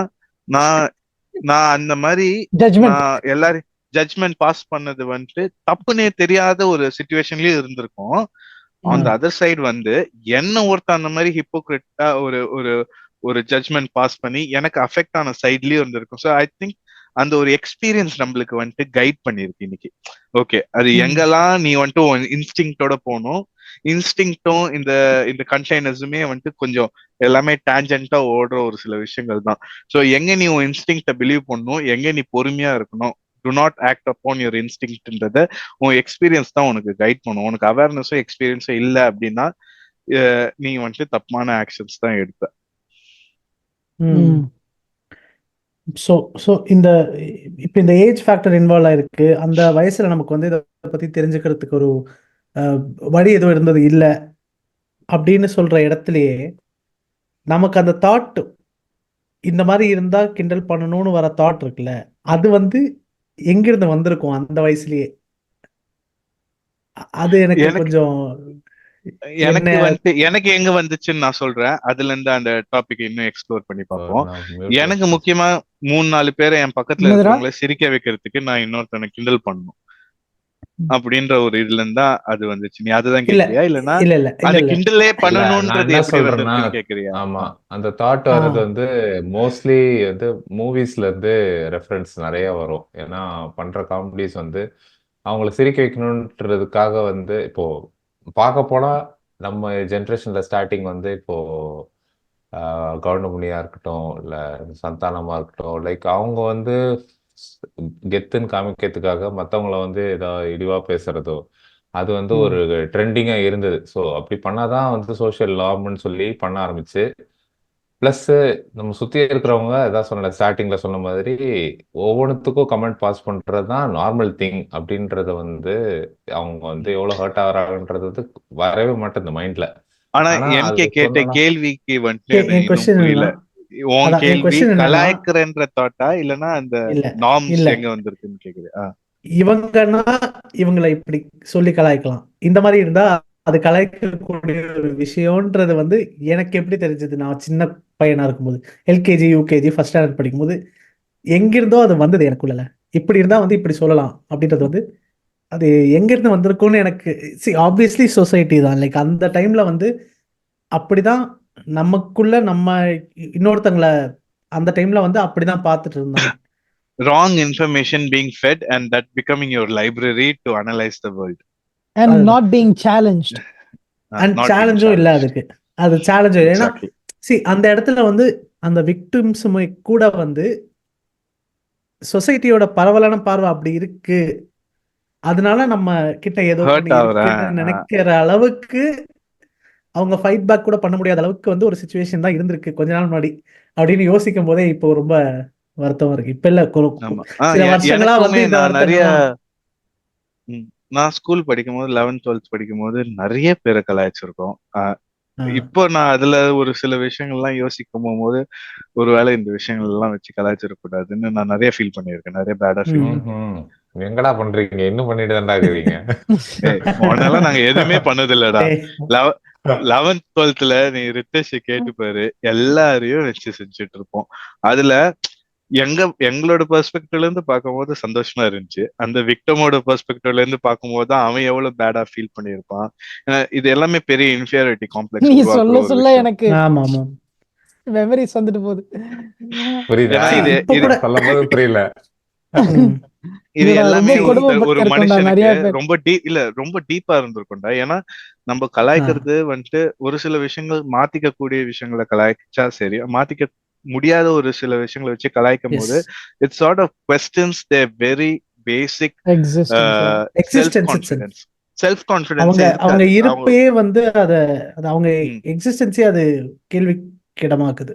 நான் அந்த மாதிரி எல்லாரும் ஜட்ஜ்மெண்ட் பாஸ் பண்ணது வந்துட்டு தப்புன்னே தெரியாத ஒரு சிச்சுவேஷன்லயும் இருந்திருக்கும். ஆன் த அதர் சைடு வந்து என்ன ஒருத்தர் அந்த மாதிரி ஹிப்போக்ரிட்டா ஒரு ஜட்ஜ்மெண்ட் பாஸ் பண்ணி எனக்கு அஃபெக்ட் ஆன சைட்லயும் இருந்திருக்கும். ஸோ ஐ திங்க் அந்த ஒரு எக்ஸ்பீரியன்ஸ் நம்மளுக்கு வந்துட்டு கைட் பண்ணிருக்கு இன்னைக்கு. ஓகே, அது எங்கெல்லாம் நீ வந்துட்டு இன்ஸ்டிங்டோட போகணும், இன்ஸ்டிங்டும் இந்த கண்டெய்னர்ஸுமே வந்துட்டு கொஞ்சம் எல்லாமே டேஞ்சென்ட்டா ஓடுற ஒரு சில விஷயங்கள் தான். ஸோ எங்க நீ உன் இன்ஸ்டிங்ட பிலீவ் பண்ணணும், எங்க நீ பொறுமையா இருக்கணும், to not act upon your இன்ஸ்டிங்க்ன்றத உன் எக்ஸ்பீரியன்ஸ் தான் உனக்கு கைட் பண்ணும். உனக்கு அவேர்னஸோ எக்ஸ்பீரியன்ஸோ இல்லை அப்படின்னா நீ வந்துட்டு தப்பான ஆக்ஷன்ஸ் தான் எடுப்ப. ஸோ இப்போ இந்த ஏஜ் ஃபேக்டர் இன்வால்வ் ஆயிருக்கு. அந்த வயசுல நமக்கு வந்து இதை பத்தி தெரிஞ்சுக்கிறதுக்கு ஒரு வழி எதுவும் இருந்தது இல்லை அப்படின்னு சொல்ற இடத்துலயே நமக்கு அந்த தாட், இந்த மாதிரி இருந்தா கிண்டல் பண்ணணும்னு வர தாட் இருக்குல்ல, அது வந்து எங்கிருந்து வந்திருக்கும் அந்த வயசுலயே? அது எனக்கு கொஞ்சம் எனக்கு எங்க வந்துச்சுன்னு நான் சொல்றேன். அதுல இருந்து அந்த டாபிக் இன்னும் எக்ஸ்ப்ளோர் பண்ணி பார்ப்போம். எனக்கு முக்கியமா 3-4 பேரை என் பக்கத்துல இருக்கிறவங்கள சிரிக்க வைக்கிறதுக்கு நான் இன்னொருத்தனை கிண்டல் பண்ணணும் அப்படின்ற ஒரு இதுல இருந்தா அது வந்துச்சு. நீ அதுதான் கேக்குறியா இல்லனா அது கிண்டலே பண்ணணும்ன்றது எப்படி வந்திருக்குன்னு கேக்குறியா? ஆமா, அந்த தாட் வர்றது வந்து மோஸ்ட்லி வந்து மூவிஸ்ல இருந்து ரெஃபரன்ஸ் நிறைய வரும். ஏன்னா பண்ற காமெடிஸ் வந்து அவங்கள சிரிக்க வைக்கணும்ன்றதுக்காக வந்து இப்போ பார்க்க போனா நம்ம ஜென்ரேஷன்ல ஸ்டார்டிங் வந்து இப்போ கவுண்டமணியா இருக்கட்டும், இல்ல சந்தானமா இருக்கட்டும், லைக் அவங்க வந்து கெத்துன்னு காமிக்கிறதுக்காக மத்தவங்கள வந்து ஏதாவது இழிவா பேசுறதோ, அது வந்து ஒரு ட்ரெண்டிங்கா இருந்தது. ஸோ அப்படி பண்ணாதான் வந்து சோஷியல் நார்ம்னு சொல்லி பண்ண ஆரம்பிச்சு. பிளஸ் நம்ம சுத்தி இருக்கிறவங்க அதான் சொன்னேன் ஸ்டார்டிங்ல சொன்ன மாதிரி ஒவ்வொன்றுத்துக்கும் கமெண்ட் பாஸ் பண்றது தான் நார்மல் திங் அப்படின்றத வந்து அவங்க வந்து எவ்வளவு ஹர்ட் ஆகுறாங்கன்றது வந்து வரவே மாட்டேன் இந்த மைண்ட்ல. ஆனா ஆனா எம்கே அது கேட்ட சொன்னா கேள்விக்கு வந்துட்டு எனக்கு என் இன்னும் கொஸ்டின் புரியல. என்னன்னா உன் அதான் என் கேள்வி கொஸ்டின் என்னன்னா கலாய்க்கிறன்ற தாட்டா இல்லனா அந்த இல்ல நார்ம்ஸ் இல்ல எங்க வந்திருக்குன்னு கேக்குது. இவங்கன்னா இவங்களை இப்படி சொல்லி கலாய்க்கலாம், இந்த மாதிரி இருந்தா அது கலாய்க்கக்கூடிய ஒரு விஷயம்ன்றது வந்து எனக்கு எப்படி தெரிஞ்சது, நான் சின்ன பையனா இருக்கும்போது எல்கேஜி யூகேஜி ஃபர்ஸ்ட் ஸ்டாண்டர்ட் படிக்கும்போது எங்கிருந்தோ அது வந்தது எனக்குள்ள. இப்படி இருந்தா வந்து இப்படி சொல்லலாம் அப்படின்றது வந்து அது எங்கிருந்து வந்திருக்கும்னு எனக்கு ஆப்வியஸ்லி சொசைட்டி தான். லைக் அந்த டைம்ல வந்து அப்படிதான் நமக்குள்ள நம்ம இன்னொருத்தங்களை அந்த டைம்ல வந்து அப்படிதான் பார்த்துட்டு இருந்தாங்க. Wrong information being fed and that becoming your library to analyze the world. and அதுதான். not being challenged. And Not being சேலஞ்சும் இல்லை challenged. அதுக்கு. அது சேலஞ்சும் ஏன்னா Exactly. அந்த இடத்துல வந்து அந்த விக்டிம்ஸுமே கூட வந்து சொசைட்டியோட பரவலான பார்வை அப்படி இருக்கு, அதனால நம்ம கிட்ட ஏதோ Hurt ஒண்ணு ஆகுறேன். இருக்குன்னு நினைக்கிற அளவுக்கு அவங்க ஃபைட் பேக் கூட பண்ண முடியாத அளவுக்கு வந்து ஒரு சுச்சுவேஷன் தான் இருந்திருக்கு கொஞ்ச நாள் முன்னாடி அப்படின்னு யோசிக்கும் போதே இப்போ ரொம்ப வருத்தமா இருக்கு. இப்ப இல்ல ஆமா. சில வருஷங்களா வந்து எனக்குமே இந்த நான் நிறைய வருத்தங்கள்லாம் நான் ஸ்கூல் படிக்கும்போது 11th 12th படிக்கும்போது நிறைய பேரை கலாய்ச்சிருக்கோம். ஆ. இப்போ நான் அதுல ஒரு சில விஷயங்கள்லாம் யோசிக்கும் போகும்போது ஒருவேளை இந்த விஷயங்கள் எல்லாம் வச்சு கலாய்ச்சிடக்கூடாதுன்னு நான் நிறைய ஃபீல் பண்ணியிருக்கேன். நிறைய பேடா ஃபீல் பண்ணியிருக்கேன். எங்கடா பண்றீங்க, இன்னும் பண்ணிட்டு தான்டா இருக்கிறீங்க. உடனெல்லாம் நாங்க எதுவுமே பண்ணது இல்லடா. ஏய், 11th 12thல நீ ரித்தேஷ் கேட்டு பாரு, எல்லாரையும் வச்சு செஞ்சுட்டு இருப்போம். அதுல எங்களோட பெர்ஸ்பெக்டிவ்ல இருந்து பார்க்கும்போது சந்தோஷமா இருந்துச்சு. அந்த விக்டமோட பெர்ஸ்பெக்டிவ்ல இருந்து பார்க்கும்போது தான் அவன் எவ்வளவு பேடா ஃபீல் பண்ணியிருப்பான். இது எல்லாமே பெரிய இன்ஃபீரியாரிட்டி காம்ப்ளெக்ஸ் நீ உருவாக்குற சொல்ல ஒரு சொல்ல விஷயம். எனக்கு ஆமா ஆமா மெமரிஸ் வந்துட்டு போகுது. புரியுதா? ஏன்னா இது இப்ப இது கூட சொல்லும் போது புரியல. இது இல்லடா, எல்லாமே ரொம்ப ஒரு கொடுமைப்பட்டிருக்கோம்டா மனுஷனுக்கு நிறைய பேர். ரொம்ப டீப்பா இருந்திருக்கும்டா. ஏன்னா நம்ம கலாய்க்கிறது வந்துட்டு ஒரு சில விஷயங்கள் மாத்திக்க கூடிய விஷயங்களை கலாய்ச்சா சரி, மாத்திக்க முடியாத ஒரு சில விஷயங்களை வச்சு கலாய்க்கும் போது yes it's sort of questions their very basic existence. Self existence confidence. Self கான்ஃபிடன்ஸே அவங்க அவங்க இருக்காது அவங்க. இருப்பையே வந்து அது அவங்க ம். எக்ஸிஸ்டன்ஸே அது கேள்விக்கிடமாக்குது.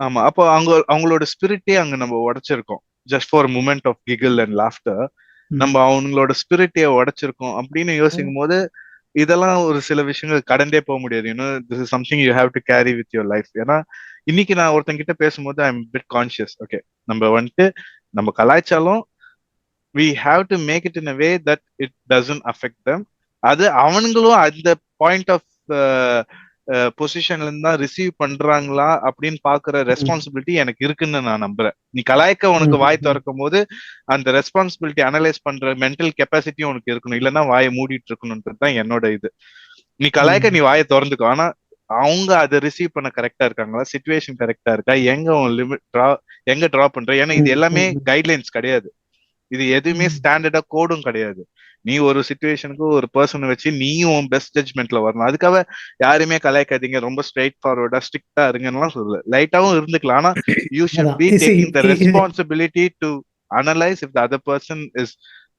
ஆமா. அப்போ அவங்களோட ஸ்பிரிட்டே அங்க நம்ம உடைச்சிருக்கோம். Just for moment of giggle and laughter நம்ம அவங்களோட ஸ்பிரிட்டே உடைச்சிருக்கோம் அப்படின்னு யோசிக்கும் போது இதெல்லாம் ஒரு சில விஷயங்கள் கடந்தே போக முடியாது. This is something you have to carry with your life. ஏன்னா இன்னைக்கு நான் ஒருத்தன் கிட்ட பேசும்போது I am bit conscious. Okay, நம்ம வந்துட்டு நம்ம கலாய்ச்சாலும் we have to make it in a way that it doesn't affect them. அது அவனுங்களும் அந்த பாயிண்ட் ஆஃப் பொசிஷன்ல இருந்து தான் ரிசீவ் பண்றாங்களா அப்படின்னு பாக்குற ரெஸ்பான்சிபிலிட்டி எனக்கு இருக்குன்னு நான் நம்புறேன். நீ கலாய்க்க உனக்கு வாய் திறக்கும் போது அந்த ரெஸ்பான்சிபிலிட்டி அனலைஸ் பண்ற மென்டல் கெப்பாசிட்டியும் உனக்கு இருக்கணும். இல்லைன்னா வாயை மூடிட்டு இருக்கணும்ன்றது தான் என்னோட இது. நீ கலாய்க்க நீ வாயை திறந்துக்கோ, ஆனா அவங்க அதை ரிசீவ் பண்ண கரெக்டா இருக்காங்களா, சிச்சுவேஷன் கரெக்டா இருக்கா, எங்க லிமிட் எங்க டிரா பண்ற. ஏன்னா இது எல்லாமே கைட்லைன்ஸ் கிடையாது. இது எதுவுமே ஸ்டாண்டர்டா கோடும் கிடையாது. நீ ஒரு சிச்சுவேஷனுக்கு ஒரு பர்சனை வச்சு நீயும் பெஸ்ட் ஜட்ஜ்மெண்ட்ல வரணும். அதுக்காக யாருமே கலாய்க்காதீங்க, ரொம்ப ஸ்ட்ரைட் ஃபார்வர்டா ஸ்ட்ரிக்டா இருங்கன்னு சொல்லல. லைட்டாவும் இருந்துக்கலாம். ஆனா you should be taking the responsibility to analyse if the other person is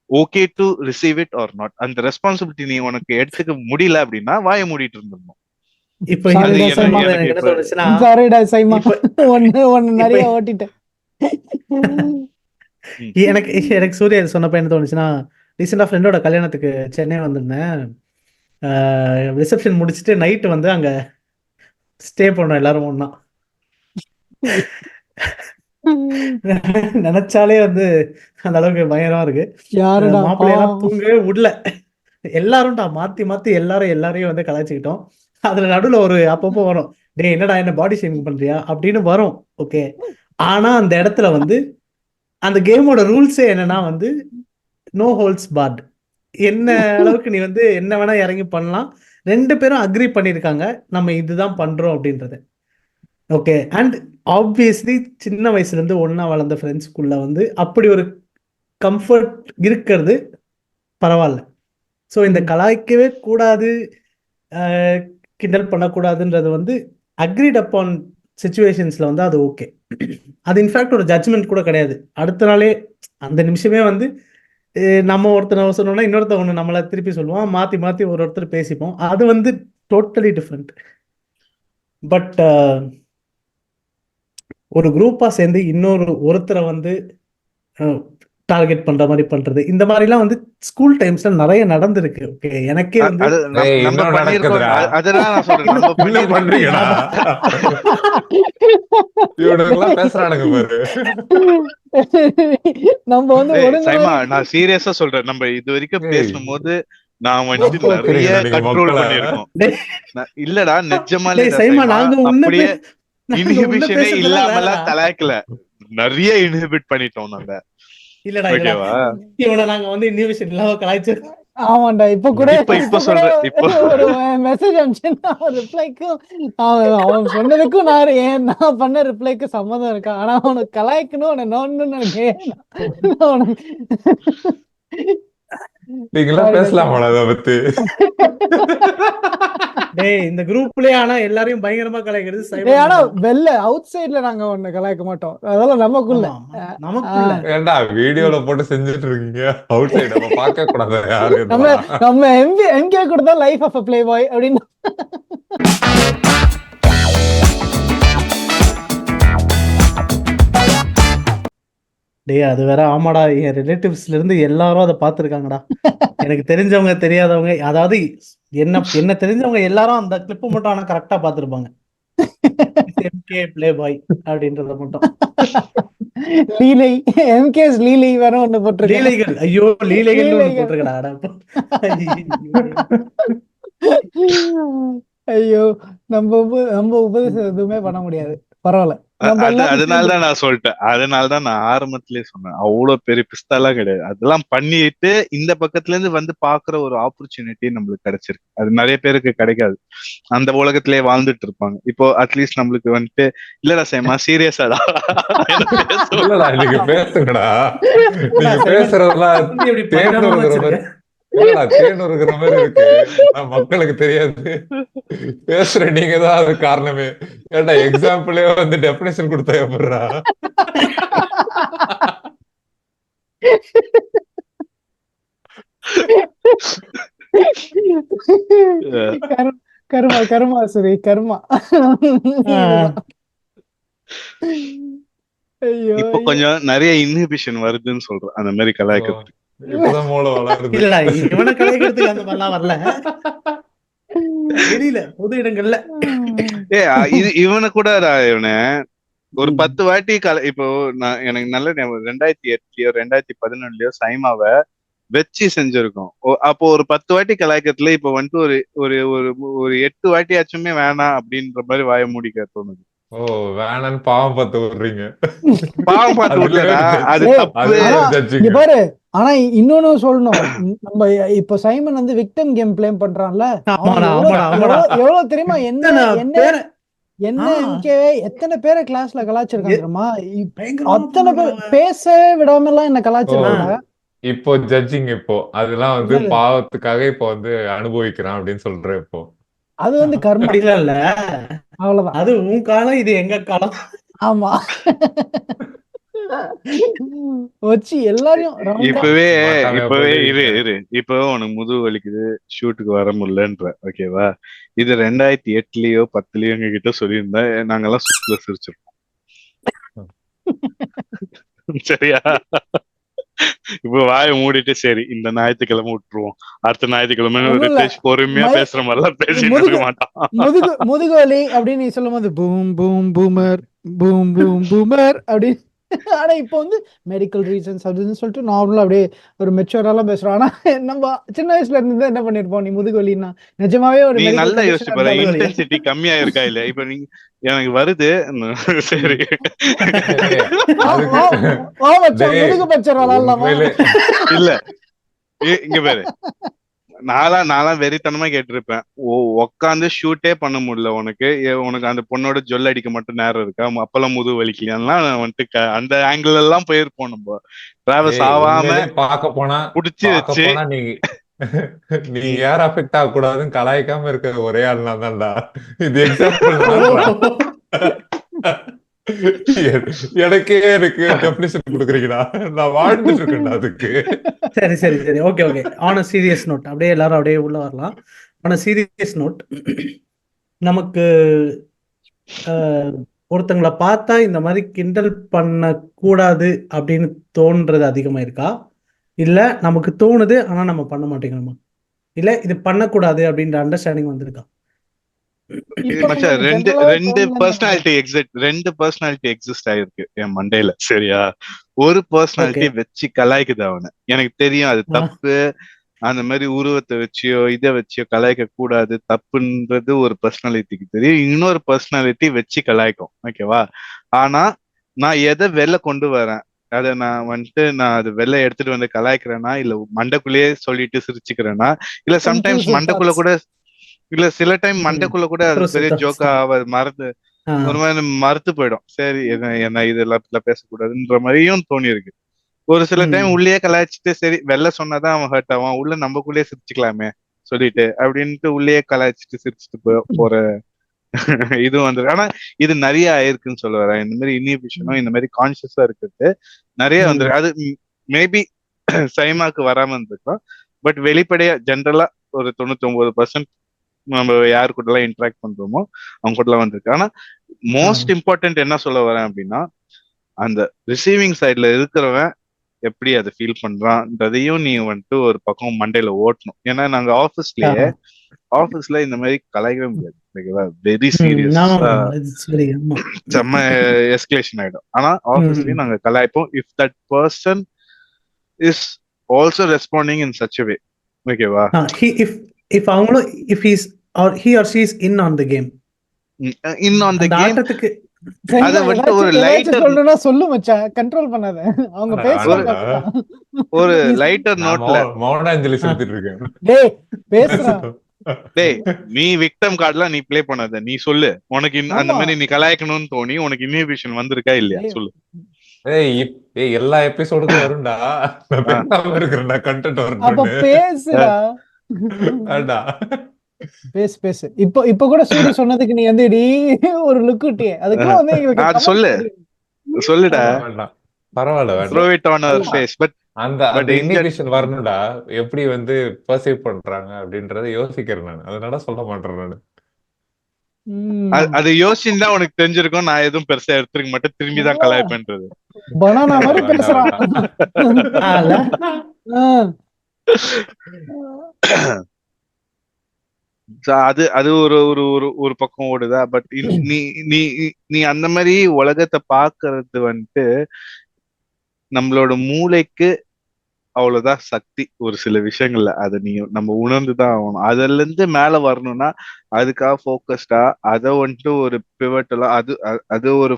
okay to receive it or not. அந்த ரெஸ்பான்சிபிலிட்டி நீ உனக்கு எடுத்துக்க முடியல அப்படின்னா வாயை மூடிட்டு இருந்துடணும். இப்போ Sorry டா சைமா. எனக்கு என்ன தோணுச்சுன்னா சாரிடா சைமா, இப்ப ஒன்னு நிறைய ஓட்டிட்டேன். எனக்கு சூர்யா இது சொன்னப்ப என்ன தோணுச்சுன்னா, ரீசெண்டா ஃப்ரெண்டோட கல்யாணத்துக்கு சென்னை வந்திருந்தேன். ரிசப்ஷன் முடிச்சுட்டு நைட்டு வந்து அங்க ஸ்டே பண்ணோம் எல்லாரும் ஒண்ணா. நினைச்சாலே வந்து அந்த அளவுக்கு பயங்கரமா இருக்கு. யாருடா மாப்பிள்ளையெல்லாம் பாவம். தூங்கவே விடல. எல்லாரும்டா மாத்தி மாத்தி எல்லாரையும் வந்து கலாய்ச்சிக்கிட்டோம். அதுல நடுவுல ஒரு அப்பப்போ வரும், டேய் என்னடா என்ன பாடி ஷேமிங் பண்றியா அப்படின்னு வரும். ஓகே, ஆனா அந்த இடத்துல வந்து அந்த கேமோட ரூல்ஸே என்னன்னா வந்து நோ ஹோல்ஸ் பார்ட். என்ன அளவுக்கு நீ வந்து என்ன வேணா இறங்கி பண்ணலாம். 2 பேரும் அக்ரி பண்ணியிருக்காங்க நம்ம இதுதான் பண்றோம் அப்படின்றது. ஓகே, அண்ட் ஆப்வியஸ்லி சின்ன வயசுல இருந்து ஒன்னா வளர்ந்த ஃப்ரெண்ட்ஸ்குள்ள வந்து அப்படி ஒரு கம்ஃபர்ட் இருக்கிறது பரவாயில்ல. ஸோ இந்த கலாய்க்கவே கூடாது, கிண்டல் பண்ணக்கூடாதுன்றது வந்து அக்ரிட் அப்பான் சிச்சுவேஷன்ஸ்ல வந்து அது ஓகே. அது இன்ஃபேக்ட் ஒரு ஜட்ஜ்மெண்ட் கூட கிடையாது. அடுத்த நாளே அந்த நிமிஷமே வந்து நம்ம ஒருத்தர் சொன்னோம்னா இன்னொருத்தர் ஒன்று நம்மளை திருப்பி சொல்லுவோம், மாற்றி மாற்றி ஒருத்தர் பேசிப்போம். அது வந்து டோட்டலி டிஃப்ரெண்ட். பட் ஒரு குரூப்பாக சேர்ந்து ஒருத்தரை வந்து டார்கெட் பண்ற மாதிரி பண்றது, இந்த மாதிரிலாம் வந்து ஸ்கூல் டைம்ஸ்ல நிறைய நடந்திருக்கு. ஓகே, எனக்கே வந்து நம்ம பண்ணிருக்கோம். அதெல்லாம் நான் சொல்றேன், நம்ம பண்றீங்கடா இவனுங்கெல்லாம் பேசுறானுங்க பாரு. நம்ம வந்து சைமா, நான் சீரியஸா சொல்றேன், நம்ம இது வரைக்கும் பேசும்போது நான் வந்து நிறைய கண்ட்ரோல் பண்ணிருக்கோம். இல்லடா நிஜமாலே சைமா, நாங்க அப்படியே இன்ஹிபிஷனே இல்லாமலாம் தலாய்க்கல, நிறைய இன்ஹிபிட் பண்ணிட்டோம் நம்ம. இல்லடா இவனை நாங்க வந்து இன்ஹிபிஷன் இல்லாம கலாய்ச்சிருக்கோம். ஆமாண்டா, இப்ப கூட ஒரு மெசேஜ் அனுப்பிச்சேன்னா ரிப்ளைக்கும் அவன் சொன்னதுக்கும் நான் பண்ண ரிப்ளைக்கு சம்மதம் இருக்கா, ஆனா அவனுக்கு கலாய்க்கணும் நீங்களா பேசலாமா அதை பத்தி? இந்த குரூப்லயே ஆனா எல்லாரையும் பயங்கரமா கலாய்க்கிறது. ஆனா வெளில அவுட் சைட்ல நாங்க ஒண்ணு கலாய்க்க மாட்டோம், அதெல்லாம் நமக்குள்ள. ஏன்டா வீடியோல போட்டு செஞ்சுட்டு இருக்கீங்க? அவுட் சைடு நம்ம பார்க்க கூடாது யாரு? நம்ம எம்கே கூட தான் லைஃப் ஆஃப் பிளே பாய் அப்படின்னு. அது வேற. ஆமாடா, என் ரிலேட்டிவ்ஸ்ல இருந்து எல்லாரும் அதை பார்த்துருக்காங்கடா. எனக்கு தெரிஞ்சவங்க தெரியாதவங்க, அதாவது என்ன தெரிஞ்சவங்க எல்லாரும் அந்த கிளிப் மட்டும் ஆனா கரெக்டா பார்த்துருப்பாங்க. எம்கே பிளே பாய் அப்படின்றத மட்டும். லீலை, எம்கேஸ் லீலை வேற ஒண்ணு போட்டு லீலைகள். ஐயோ, லீலைகள் போட்டிருக்கடா. ஐயோ, நம்ம உபதேசம் எதுவுமே பண்ண முடியாது, பரவாயில்ல. அதனாலதான் நான் சொல்லிட்டேன், அதனாலதான் நான் ஆரம்பத்திலேயே சொன்னேன், அவ்வளவு பெரிய பிஸ்தாலாம் கிடையாது. அதெல்லாம் பண்ணிட்டு இந்த பக்கத்துல இருந்து வந்து பாக்குற ஒரு ஆப்பர்ச்சுனிட்டி நம்மளுக்கு கிடைச்சிருக்கு. அது நிறைய பேருக்கு கிடைக்காது, அந்த உலகத்திலேயே வாழ்ந்துட்டு இருப்பாங்க. இப்போ அட்லீஸ்ட் நம்மளுக்கு வந்துட்டு இல்லடா சேமா சீரியஸா தான் பேசுங்கடா, நீங்க பேசுறதெல்லாம் தேனுங்கிற மாதிரி இருக்கு, மக்களுக்கு தெரியாது. பேசுற நீங்க தான் அது காரணமே. ஏன்டா எக்ஸாம்பிளே வந்து டெஃபினேஷன் கொடுத்தா எப்படிடா? கர்மா கர்மா சரி கர்மா. ஐயோ, இப்போ கொஞ்சம் நிறைய இன்ஹிபிஷன் வருதுன்னு சொல்றேன் அந்த மாதிரி கலாய்க்கிறதுக்கு. இப்பதான் மூளை வளருது. இல்லடா, இவனை கலாய்க்கிறதுக்கு அந்த மாதிரிலாம் வரல, தெரியல பொது இடங்கள்ல. இவனை கூட இவனை ஒரு 10 வாட்டி இப்போ நான் எனக்கு நல்ல 2008லயோ 2011லயோ சைமாவை வச்சு செஞ்சிருக்கோம். அப்போ ஒரு 10 வாட்டி கலாய்க்கிறதுல இப்ப வந்துட்டு ஒரு ஒரு ஒரு 8 வாட்டியாச்சுமே வேணாம் அப்படின்ற மாதிரி வாய மூடிக்க தோணுது. ஓ, வேணான்னு பாவம் பார்த்து விடுறீங்க. பாவம் பார்த்து விடலடா, அது தப்பு பாரு. ஆனா இன்னொன்னு சொல்லணும், நம்ம இப்ப சைமன் வந்து விக்டம் கேம் பிளே பண்றான்ல, எவ்வளவு தெரியுமா? என்ன எம்கேவே எத்தனை பேரை கிளாஸ்ல கலாச்சிருக்காங்கம்மா, அத்தனை பேர் பேச விடாம எல்லாம் என்ன கலாச்சிருக்காங்க. இப்போ ஜட்ஜிங், இப்போ அதெல்லாம் வந்து பாவத்துக்காக இப்போ வந்து அனுபவிக்கிறான் அப்படின்னு சொல்றேன். இப்போ அது வந்து கர்ம இல்ல, அவ்வளவுதான். அது உன் காலம், இது எங்க காலம். ஆமா, வச்சு எல்லாரையும் இப்பவே இரு இப்போ உனக்கு முதுகு வலிக்குது, ஷூட்டுக்கு வர முடியலன்ற, ஓகேவா? இது 2008லயோ 10லயோ எங்க கிட்ட சொல்லியிருந்தா நாங்கெல்லாம் சுற்றுல சிரிச்சிருப்போம். சரியா? இப்ப வாயை மூடிட்டு சரி இந்த ஞாயிற்றுக்கிழமை விட்டுருவோம், அடுத்த ஞாயிற்றுக்கிழமை ரித்தேஷ் பொறுமையா பேசுற மாதிரிலாம் பேசிட்டு இருக்க மாட்டான். முதுகுவலி அப்படின்னு நீ சொல்லும் போது boom boom boomer boom boom boomer அப்படின்னு. ஆனா இப்ப வந்து மெடிக்கல் ரீசன்ஸ் அப்படின்னு சொல்லிட்டு நார்மலா அப்படியே ஒரு மெச்சூராலாம் பேசுறோம். ஆனா நம்ம சின்ன வயசுல இருந்து என்ன பண்ணிருப்போம், நீ முதுகுவலின்னா நிஜமாவே ஒரு நல்லா யோசிச்சு பாரு, இன்டென்சிட்டி கம்மியா இருக்கா இல்ல? இப்ப நீங்க எனக்கு வருது சரி முதுகு பச்சர் விளாடலாமா? இல்ல இங்க பாரு, நான்லாம் வெறித்தனமா கேட்டிருப்பேன், உக்காந்து ஷூட்டே பண்ண முடியல உனக்கு அந்த பொண்ணோட ஜொல் அடிக்க மட்டும் நேரம் இருக்கா, அப்பெல்லாம் முதுகு வலிக்கலாம் வந்துட்டு அந்த ஆங்கிள் எல்லாம் போயிருப்போம். நம்ம டிராவல்ஸ் ஆகாம பார்க்க போனா புடிச்சு வச்சு நீ யார் அஃபெக்ட் ஆக கூடாதுன்னு கலாய்க்காம இருக்கிற ஒரே ஆள் நான் தான்டா. இது எக்ஸாம்பிள். எனக்கே எனக்கு டெஃபினிஷன் கொடுக்குறீங்களா? நான் வாழ்ந்துட்டு இருக்கேன்டா அதுக்கு. சரி சரி சரி, okay okay. On a serious note, அப்படியே எல்லாரும் அப்படியே உள்ள வரலாம். ஆன் அ சீரியஸ் நோட், நமக்கு ஒருத்தங்களை பார்த்தா இந்த மாதிரி கிண்டல் பண்ணக்கூடாது அப்படின்னு தோன்றது அதிகமாக இருக்கா, இல்லை நமக்கு தோணுது ஆனால் நம்ம பண்ண மாட்டேங்கிறோமா, இல்லை இது பண்ணக்கூடாது அப்படின்ற அண்டர்ஸ்டாண்டிங் வந்திருக்கா? மச்சான் ரெண்டு பர்சனாலிட்டி எக்ஸிஸ்ட் ஆயிருக்கு என் மண்டையில, சரியா? ஒரு பர்சனாலிட்டி வச்சு கலாய்க்குது அவனை, எனக்கு தெரியும் அது தப்பு. அந்த மாதிரி உருவத்தை வச்சியோ இதை வச்சியோ கலாய்க்க கூடாது, தப்புன்றது ஒரு பர்சனாலிட்டிக்கு தெரியும். இன்னொரு பர்சனாலிட்டி வச்சு கலாய்க்கும், ஓகேவா? ஆனா நான் எதை வெளில கொண்டு வரேன், அதை நான் அது வெளில எடுத்துட்டு வந்து கலாய்க்கிறேன்னா, இல்ல மண்டைக்குள்ளேயே சொல்லிட்டு சிரிச்சுக்கிறேன்னா, இல்ல சம்டைம்ஸ் மண்டைக்குள்ள கூட, இல்ல சில டைம் மண்டைக்குள்ள கூட அது பெரிய ஜோக்கா மறந்து ஒரு மாதிரி மறுத்து போயிடும். சரி என்ன இது எல்லாத்துல பேசக்கூடாதுன்ற மாதிரியும் தோணி இருக்கு. ஒரு சில டைம் உள்ளே கலாய்ச்சிட்டு சரி வெளில சொன்னாதான் அவன் ஹர்ட் ஆவான், உள்ள நம்மக்குள்ளேயே சிரிச்சுக்கலாமே சொல்லிட்டு அப்படின்ட்டு உள்ளே கலாய்ச்சிட்டு சிரிச்சுட்டு போற இது வந்து. ஆனா இது நிறைய ஆயிருக்குன்னு சொல்ல வரேன். இந்த மாதிரி இன்ஹிபிஷனும் இந்த மாதிரி கான்சியஸா இருக்கிறது நிறைய வந்து, அது மேபி சைமாக்கு வராம இருந்திருக்கலாம். பட் வெளிப்படையா ஜென்ரலா ஒரு 99% நம்ம யாரு கூட எல்லாம் இன்டராக்ட் பண்றோமோ அவங்க கூட எல்லாம் வந்திருக்கு. ஆனா மோஸ்ட் இம்பார்ட்டன்ட் என்ன சொல்ல வரேன் அப்படின்னா, அந்த ரிசீவிங் சைட்ல இருக்கிறவன் எப்படி அதை ஃபீல் பண்றான்றதையும் நீ வந்துட்டு ஒரு பக்கம் மண்டையில ஓட்டணும். ஏன்னா நாங்க ஆபீஸ்ல இந்த மாதிரி கலாய்க்கவே முடியாது, வெரி சீரியஸ், செம்ம எஸ்கலேஷன் ஆயிடும். ஆனா ஆபீஸ்லயும் நாங்க கலாய்ப்போம் if that person is also responding in such a way, ஓகேவா? if அவங்களும் if he or she is in on the game, ஆட்டத்துக்கு அத வந்து ஒரு லைட்டர் சொல்றேன்னா சொல்லு மச்சான், கண்ட்ரோல் பண்ணாத. அவங்க பேசுறாங்க, ஒரு லைட்டர் நோட்ல மௌனாஞ்சலி செலுத்திட்டு இருக்கேன். டேய் பேசுறா, டேய் நீ விக்டம் கார்டுலாம் நீ ப்ளே பண்ணாத, நீ சொல்லு உனக்கு அந்த மாதிரி நீ கலாய்க்கணும்னு தோணி உனக்கு இன்ஹிபிஷன் வந்திருக்கா இல்லையா சொல்லு. ஏய் எல்லா எபிசோடுக்கும் வரும்டா, நான் பேசாம இருக்கிறேன்டா, கண்டென்ட் வரும். அப்ப பேசுடா, அடா பேசு. இப்ப கூட சூரி சொன்னதுக்கு நீ வந்து ஒரு லுக் விட்டியே, அதுக்கெல்லாம் வந்து எங்களுக்கு அது சொல்லுடா பரவாயில்ல, throw it on our face. But அந்த இன்ஹிபிஷன் வரணும்டா, எப்படி வந்து பர்சீவ் பண்றாங்க அப்படின்றத யோசிக்கிறேன் நான், அதனால சொல்ல மாட்டேன் நான். அது யோசிச்சுதான் உனக்கு தெரிஞ்சிருக்கும், நான் எதுவும் பெருசா எடுத்துருக்க மாட்டேன், திரும்பிதான் கலாய்ப்பேன்றது. பனானா மாதிரி பேசுறான். அது ஒரு பக்கம் ஓடுதா. பட் நீ அந்த மாதிரி உலகத்தை பாக்குறது வந்துட்டு நம்மளோட மூளைக்கு அவ்வளவுதான் சக்தி ஒரு சில விஷயங்கள்ல. அதை நம்ம உணர்ந்துதான் ஆகணும். அதுல இருந்து மேல வரணும்னா அதுக்காக போக்கஸ்டா அதை வந்துட்டு ஒரு பிவட்டலா அது ஒரு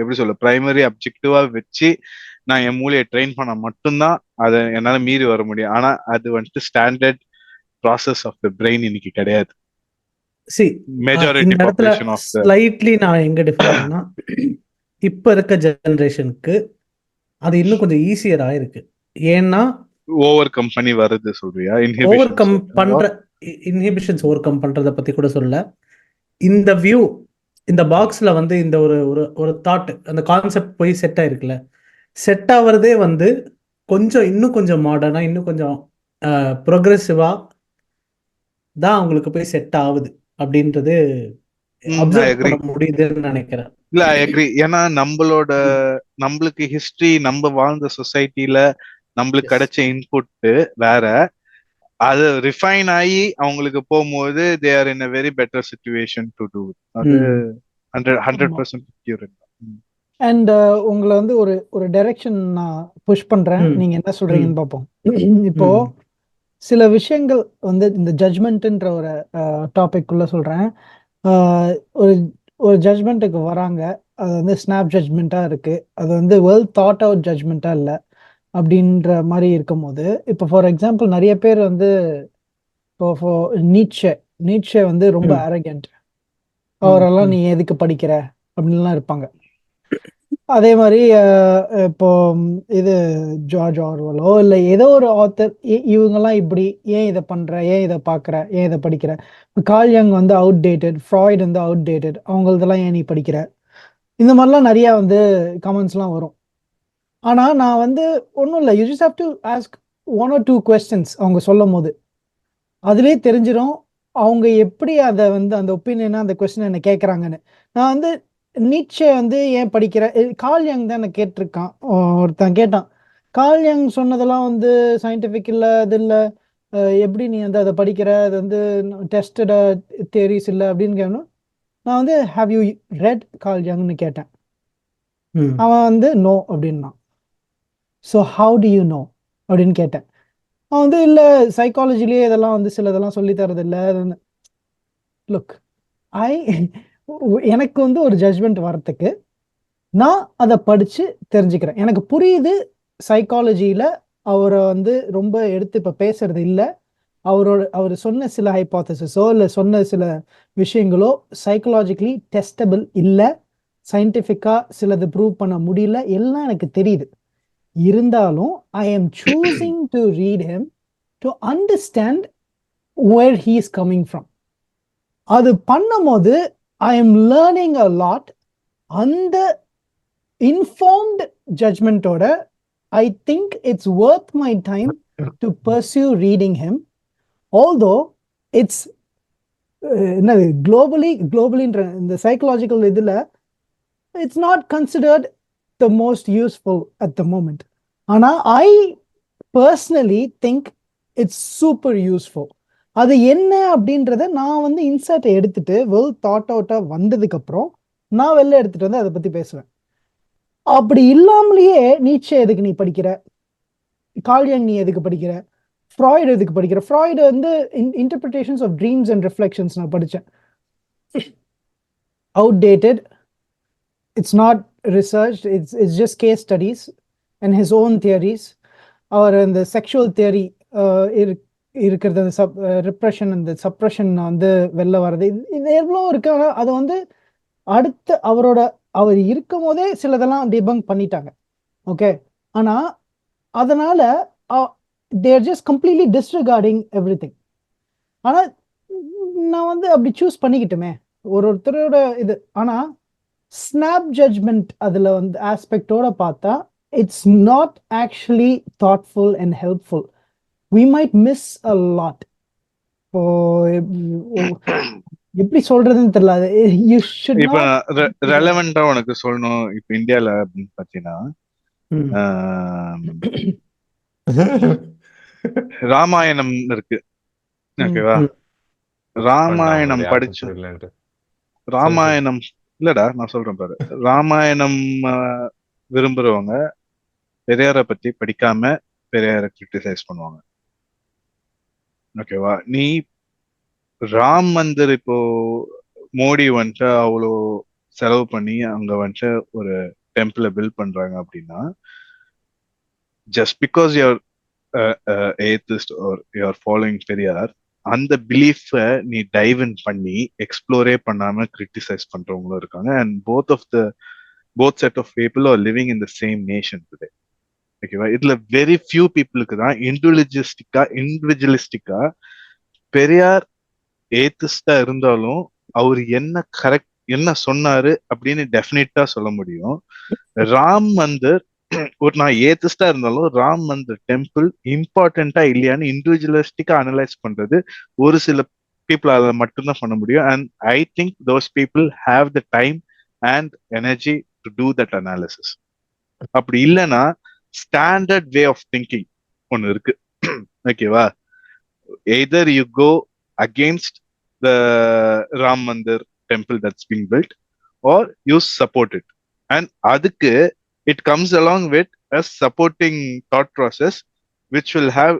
எப்படி சொல்ல பிரைமரி அப்ஜெக்டிவா வச்சு நான் என் மூளையை ட்ரெயின் பண்ண மட்டும்தான் அதை என்னால மீறி வர முடியும். ஆனா அது வந்துட்டு standard process of the brain இன்னைக்கு கிடையாது. ஸ்லைட்லி நான் எங்க டிஃபரன்ட்னா, இப்ப இருக்க ஜெனரேஷனுக்கு அது இன்னும் கொஞ்சம் ஈஸியரா இருக்கு. ஏன்னா ஓவர் கம் பண்ணி வருது சொல்றியா? ஓவர் கம் பண்ற இன்ஹிபிஷன்ஸ் ஓவர் கம் பண்றத பத்தி கூட சொல்ல, இந்த வியூ இந்த பாக்ஸ்ல வந்து இந்த ஒரு தாட் அந்த கான்செப்ட் போய் செட் ஆயிருக்குல்ல, செட் ஆவறதே வந்து இன்னும் கொஞ்சம் மாடர்னா, இன்னும் கொஞ்சம் ப்ரோக்ரெசிவா தான் அவங்களுக்கு போய் செட் ஆகுது அப்படின்றது அப்சர்வ் பண்ண முடியுதுன்னு நினைக்கிறேன். இல்ல ஐ அக்ரி. ஏன்னா நம்மளுக்கு ஹிஸ்டரி, நம்ம வாழ்ந்த சொசைட்டில நம்மளுக்கு கிடைச்ச இன்புட் வேற, அது ரிஃபைன் ஆகி அவங்களுக்கு போகும்போது they are in a very better situation to do. அது 100% accurate. அண்ட் உங்களை வந்து ஒரு டைரக்ஷன் நான் புஷ் பண்றேன், நீங்க என்ன சொல்றீங்கன்னு பார்ப்போம். இப்போ சில விஷயங்கள் வந்து இந்த ஜட்ஜ்மெண்ட்ன்ற ஒரு டாபிக் உள்ள சொல்றேன். ஒரு ஜட்ஜ்மெண்ட்டுக்கு வராங்க, அது வந்து ஸ்னாப் ஜட்ஜ்மெண்ட்டா இருக்கு, அது வந்து வெல் தாட் அவுட் ஜட்ஜ்மெண்ட்டா இல்லை அப்படின்ற மாதிரி இருக்கும்போது, இப்போ ஃபார் எக்ஸாம்பிள் நிறைய பேர் வந்து இப்போ நீட்சே வந்து ரொம்ப அரகண்ட், அவரெல்லாம் நீ எதுக்கு படிக்கிற அப்படின்லாம் இருப்பாங்க. அதே மாதிரி இப்போ இது ஜார்ஜ் ஆர்வலோ இல்லை ஏதோ ஒரு ஆத்தர், இவங்கெல்லாம் இப்படி ஏன் இதை பண்ற, ஏன் இதை பார்க்குற, ஏன் இதை படிக்கிற. கார்ல் யங் வந்து அவுட் டேட்டட், ஃப்ராய்ட் வந்து அவுட் டேட்டட், அவங்களதெல்லாம் ஏன் நீ படிக்கிற. இந்த மாதிரிலாம் நிறைய வந்து கமெண்ட்ஸ்லாம் வரும். ஆனா நான் வந்து ஒன்றும் இல்லை, you just have to ask 1 or 2 questions அவங்க சொல்லும் போது அதுலேயே தெரிஞ்சிடும் அவங்க எப்படி அதை வந்து அந்த ஒப்பீனியனை அந்த கொஸ்டின் என்ன கேட்குறாங்கன்னு. நான் வந்து நீட்சே வந்து ஏன் படிக்கிற கார்ல் யங் தான் என்ன கேட்டிருக்கான். ஒருத்தன் கேட்டான், கார்ல் யங் சொன்னதெல்லாம் வந்து சயின்டிஃபிக் இல்லை, அது இல்லை, எப்படி நீ வந்து அதை படிக்கிற, அது வந்து டெஸ்டட் தியரிஸ் இல்லை அப்படின்னு கேட்கணும். நான் வந்து ஹாவ் யூ ரெட் கார்ல் யங்னு கேட்டேன். அவன் வந்து நோ அப்படின்னான். So how do you know அப்படின்னு கேட்டேன். அவன் வந்து இல்லை சைக்காலஜிலேயே இதெல்லாம் வந்து சில இதெல்லாம் சொல்லி தரது இல்லை. லுக், எனக்கு வந்து ஒரு ஜட்ஜ்மெண்ட் வரத்துக்கு நான் அதை படித்து தெரிஞ்சுக்கிறேன். எனக்கு புரியுது சைக்காலஜியில் அவரை வந்து ரொம்ப எடுத்து இப்போ பேசுறது இல்லை. அவர் சொன்ன சில ஹைபாத்தசிஸோ இல்லை சொன்ன சில விஷயங்களோ சைக்கலாஜிக்கலி டெஸ்டபிள் இல்லை, சயின்டிஃபிக்காக சிலது ப்ரூவ் பண்ண முடியல, எல்லாம் எனக்கு தெரியுது. இருந்தாலும் I am choosing to read him to understand where he is coming from. அது பண்ணும்போது I am learning a lot. அந்த இன்ஃபார்ம்டு ஜட்ஜ்மெண்ட்டோட I think it's worth my time to pursue reading him. Although it's என்னது குளோபலின்ற இந்த psychological இதில் it's not considered the most useful at the moment. ஆனால் I personally think it's super useful. அது என்ன அப்படின்றத நான் வந்து இன்சர்ட்டை எடுத்துட்டு வெல் தாட் அவுட்டாக வந்ததுக்கப்புறம் நான் வெளில எடுத்துட்டு வந்து அதை பற்றி பேசுவேன். அப்படி இல்லாமலேயே நீட்சே எதுக்கு நீ படிக்கிற, கார்ல் யங் நீ எதுக்கு படிக்கிற, ஃப்ராய்டு எதுக்கு படிக்கிற. ஃப்ராய்டு வந்து interpretations of dreams and reflections நான் படித்தேன். Outdated, it's not research, it's just case studies and his own theories. அவர் அந்த செக்ஷுவல் தியரி இருக்கிறது, அந்த ரிப்ரெஷன், அந்த சப்ரெஷன் வந்து வெளில வர்றது, இது எவ்வளோ இருக்கு. ஆனால் அதை வந்து அடுத்து அவர் இருக்கும் போதே சிலதெல்லாம் டிபங்க் பண்ணிட்டாங்க. ஓகே, ஆனால் அதனால they're just completely disregarding everything. ஆனால் நான் வந்து அப்படி சூஸ் பண்ணிக்கிட்டுமே ஒருத்தரோட இது. ஆனால் ஸ்னாப் ஜட்ஜ்மெண்ட் அதில் வந்து ஆஸ்பெக்டோட பார்த்தா it's not actually thoughtful and helpful. we might miss a lot. எப்படி சொல்றதுன்னு தெரியல. you should இப்ப not ரெலவெண்டா உனக்கு சொல்லணும். இப்ப இந்தியால அப்படின்னு பாத்தீங்கன்னா ராமாயணம் இருக்கு, ஓகேவா? ராமாயணம் படிச்சு ராமாயணம் இல்லடா நான் சொல்றேன் பாரு. ராமாயணம் விரும்புறவங்க பெரியாரை பத்தி படிக்காம பெரியாரை கிரிட்டிசைஸ் பண்ணுவாங்க, ஓகேவா? நீ ராம் மந்திர் இப்போ மோடி வந்துட்டு அவ்வளோ செலவு பண்ணி அங்க வந்துட்டு ஒரு டெம்பிளை பில்ட் பண்றாங்க அப்படின்னா, just because you're atheist or you're following Periyar, அந்த பிலீஃபை நீ டைவ் இன் பண்ணி எக்ஸ்ப்ளோரே பண்ணாம கிரிட்டிசைஸ் பண்றவங்களும் இருக்காங்க. And both set of people are living in the same nation today, ஓகேவா? இதுல வெரி ஃபியூ பீப்புளுக்கு தான் இண்டிவிஜுவலிஸ்டிக்கா பெரியார் ஏத்திஸ்டா இருந்தாலும் அவர் என்ன சொன்னாரு அப்படின்னு டெஃபினட்டா சொல்ல முடியும். ராம் மந்திர், ஒரு நான் ஏத்திஸ்டா இருந்தாலும் ராம் மந்திர் டெம்பிள் இம்பார்ட்டன்டா இல்லையான்னு இண்டிவிஜுவலிஸ்டிக்கா அனலைஸ் பண்றது ஒரு சில பீப்புள் அதை மட்டும்தான் பண்ண முடியும். And I think those people have the time and energy to do that analysis. அப்படி இல்லைன்னா ஸ்டாண்டர்ட் வே ஆஃப் திங்கிங் ஒன்னு இருக்கு, ஓகேவா? Either you go against the Ram Mandir temple that's being built or you support it. And adukku it comes along with a supporting thought process which will have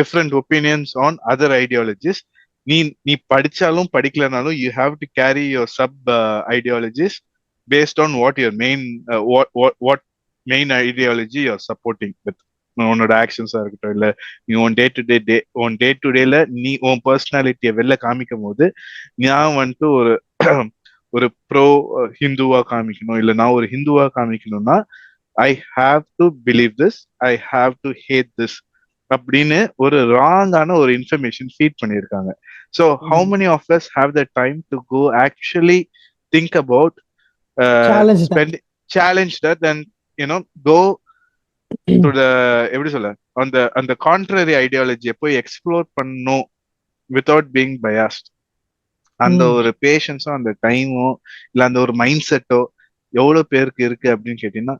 different opinions on other ideologies. நீ படிச்சாலும் படிக்கலனாலும் you have to carry your sub ideologies based on what your main what main ideology you're supporting with. உன்னோட ஆக்ஷன்ஸா இருக்கட்டும், இல்ல நீ உன் day to டேல நீ உன் பர்சனாலிட்டியை வெளில காமிக்கும் போது நான் வந்துட்டு ஒரு ப்ரோ ஹிந்துவா காமிக்கணும், இல்ல நான் ஒரு ஹிந்துவா காமிக்கணும்னா I have to believe this, I have to hate this அப்படின்னு ஒரு ராங்கான ஒரு இன்ஃபர்மேஷன் ஃபீட் பண்ணியிருக்காங்க. So how many of us have the time to go actually think about Challenge that. spend challenge that and go to the எப்படி சொல்ல அந்த contrary ஐடியாலஜியை போய் explore பண்ணும் வித்தவுட் பீங் பயாஸ்ட். அந்த ஒரு பேஷன்ஸோ அந்த டைமோ இல்ல அந்த ஒரு மைண்ட் செட்டோ எவ்வளவு பேருக்கு இருக்கு அப்படின்னு கேட்டீங்கன்னா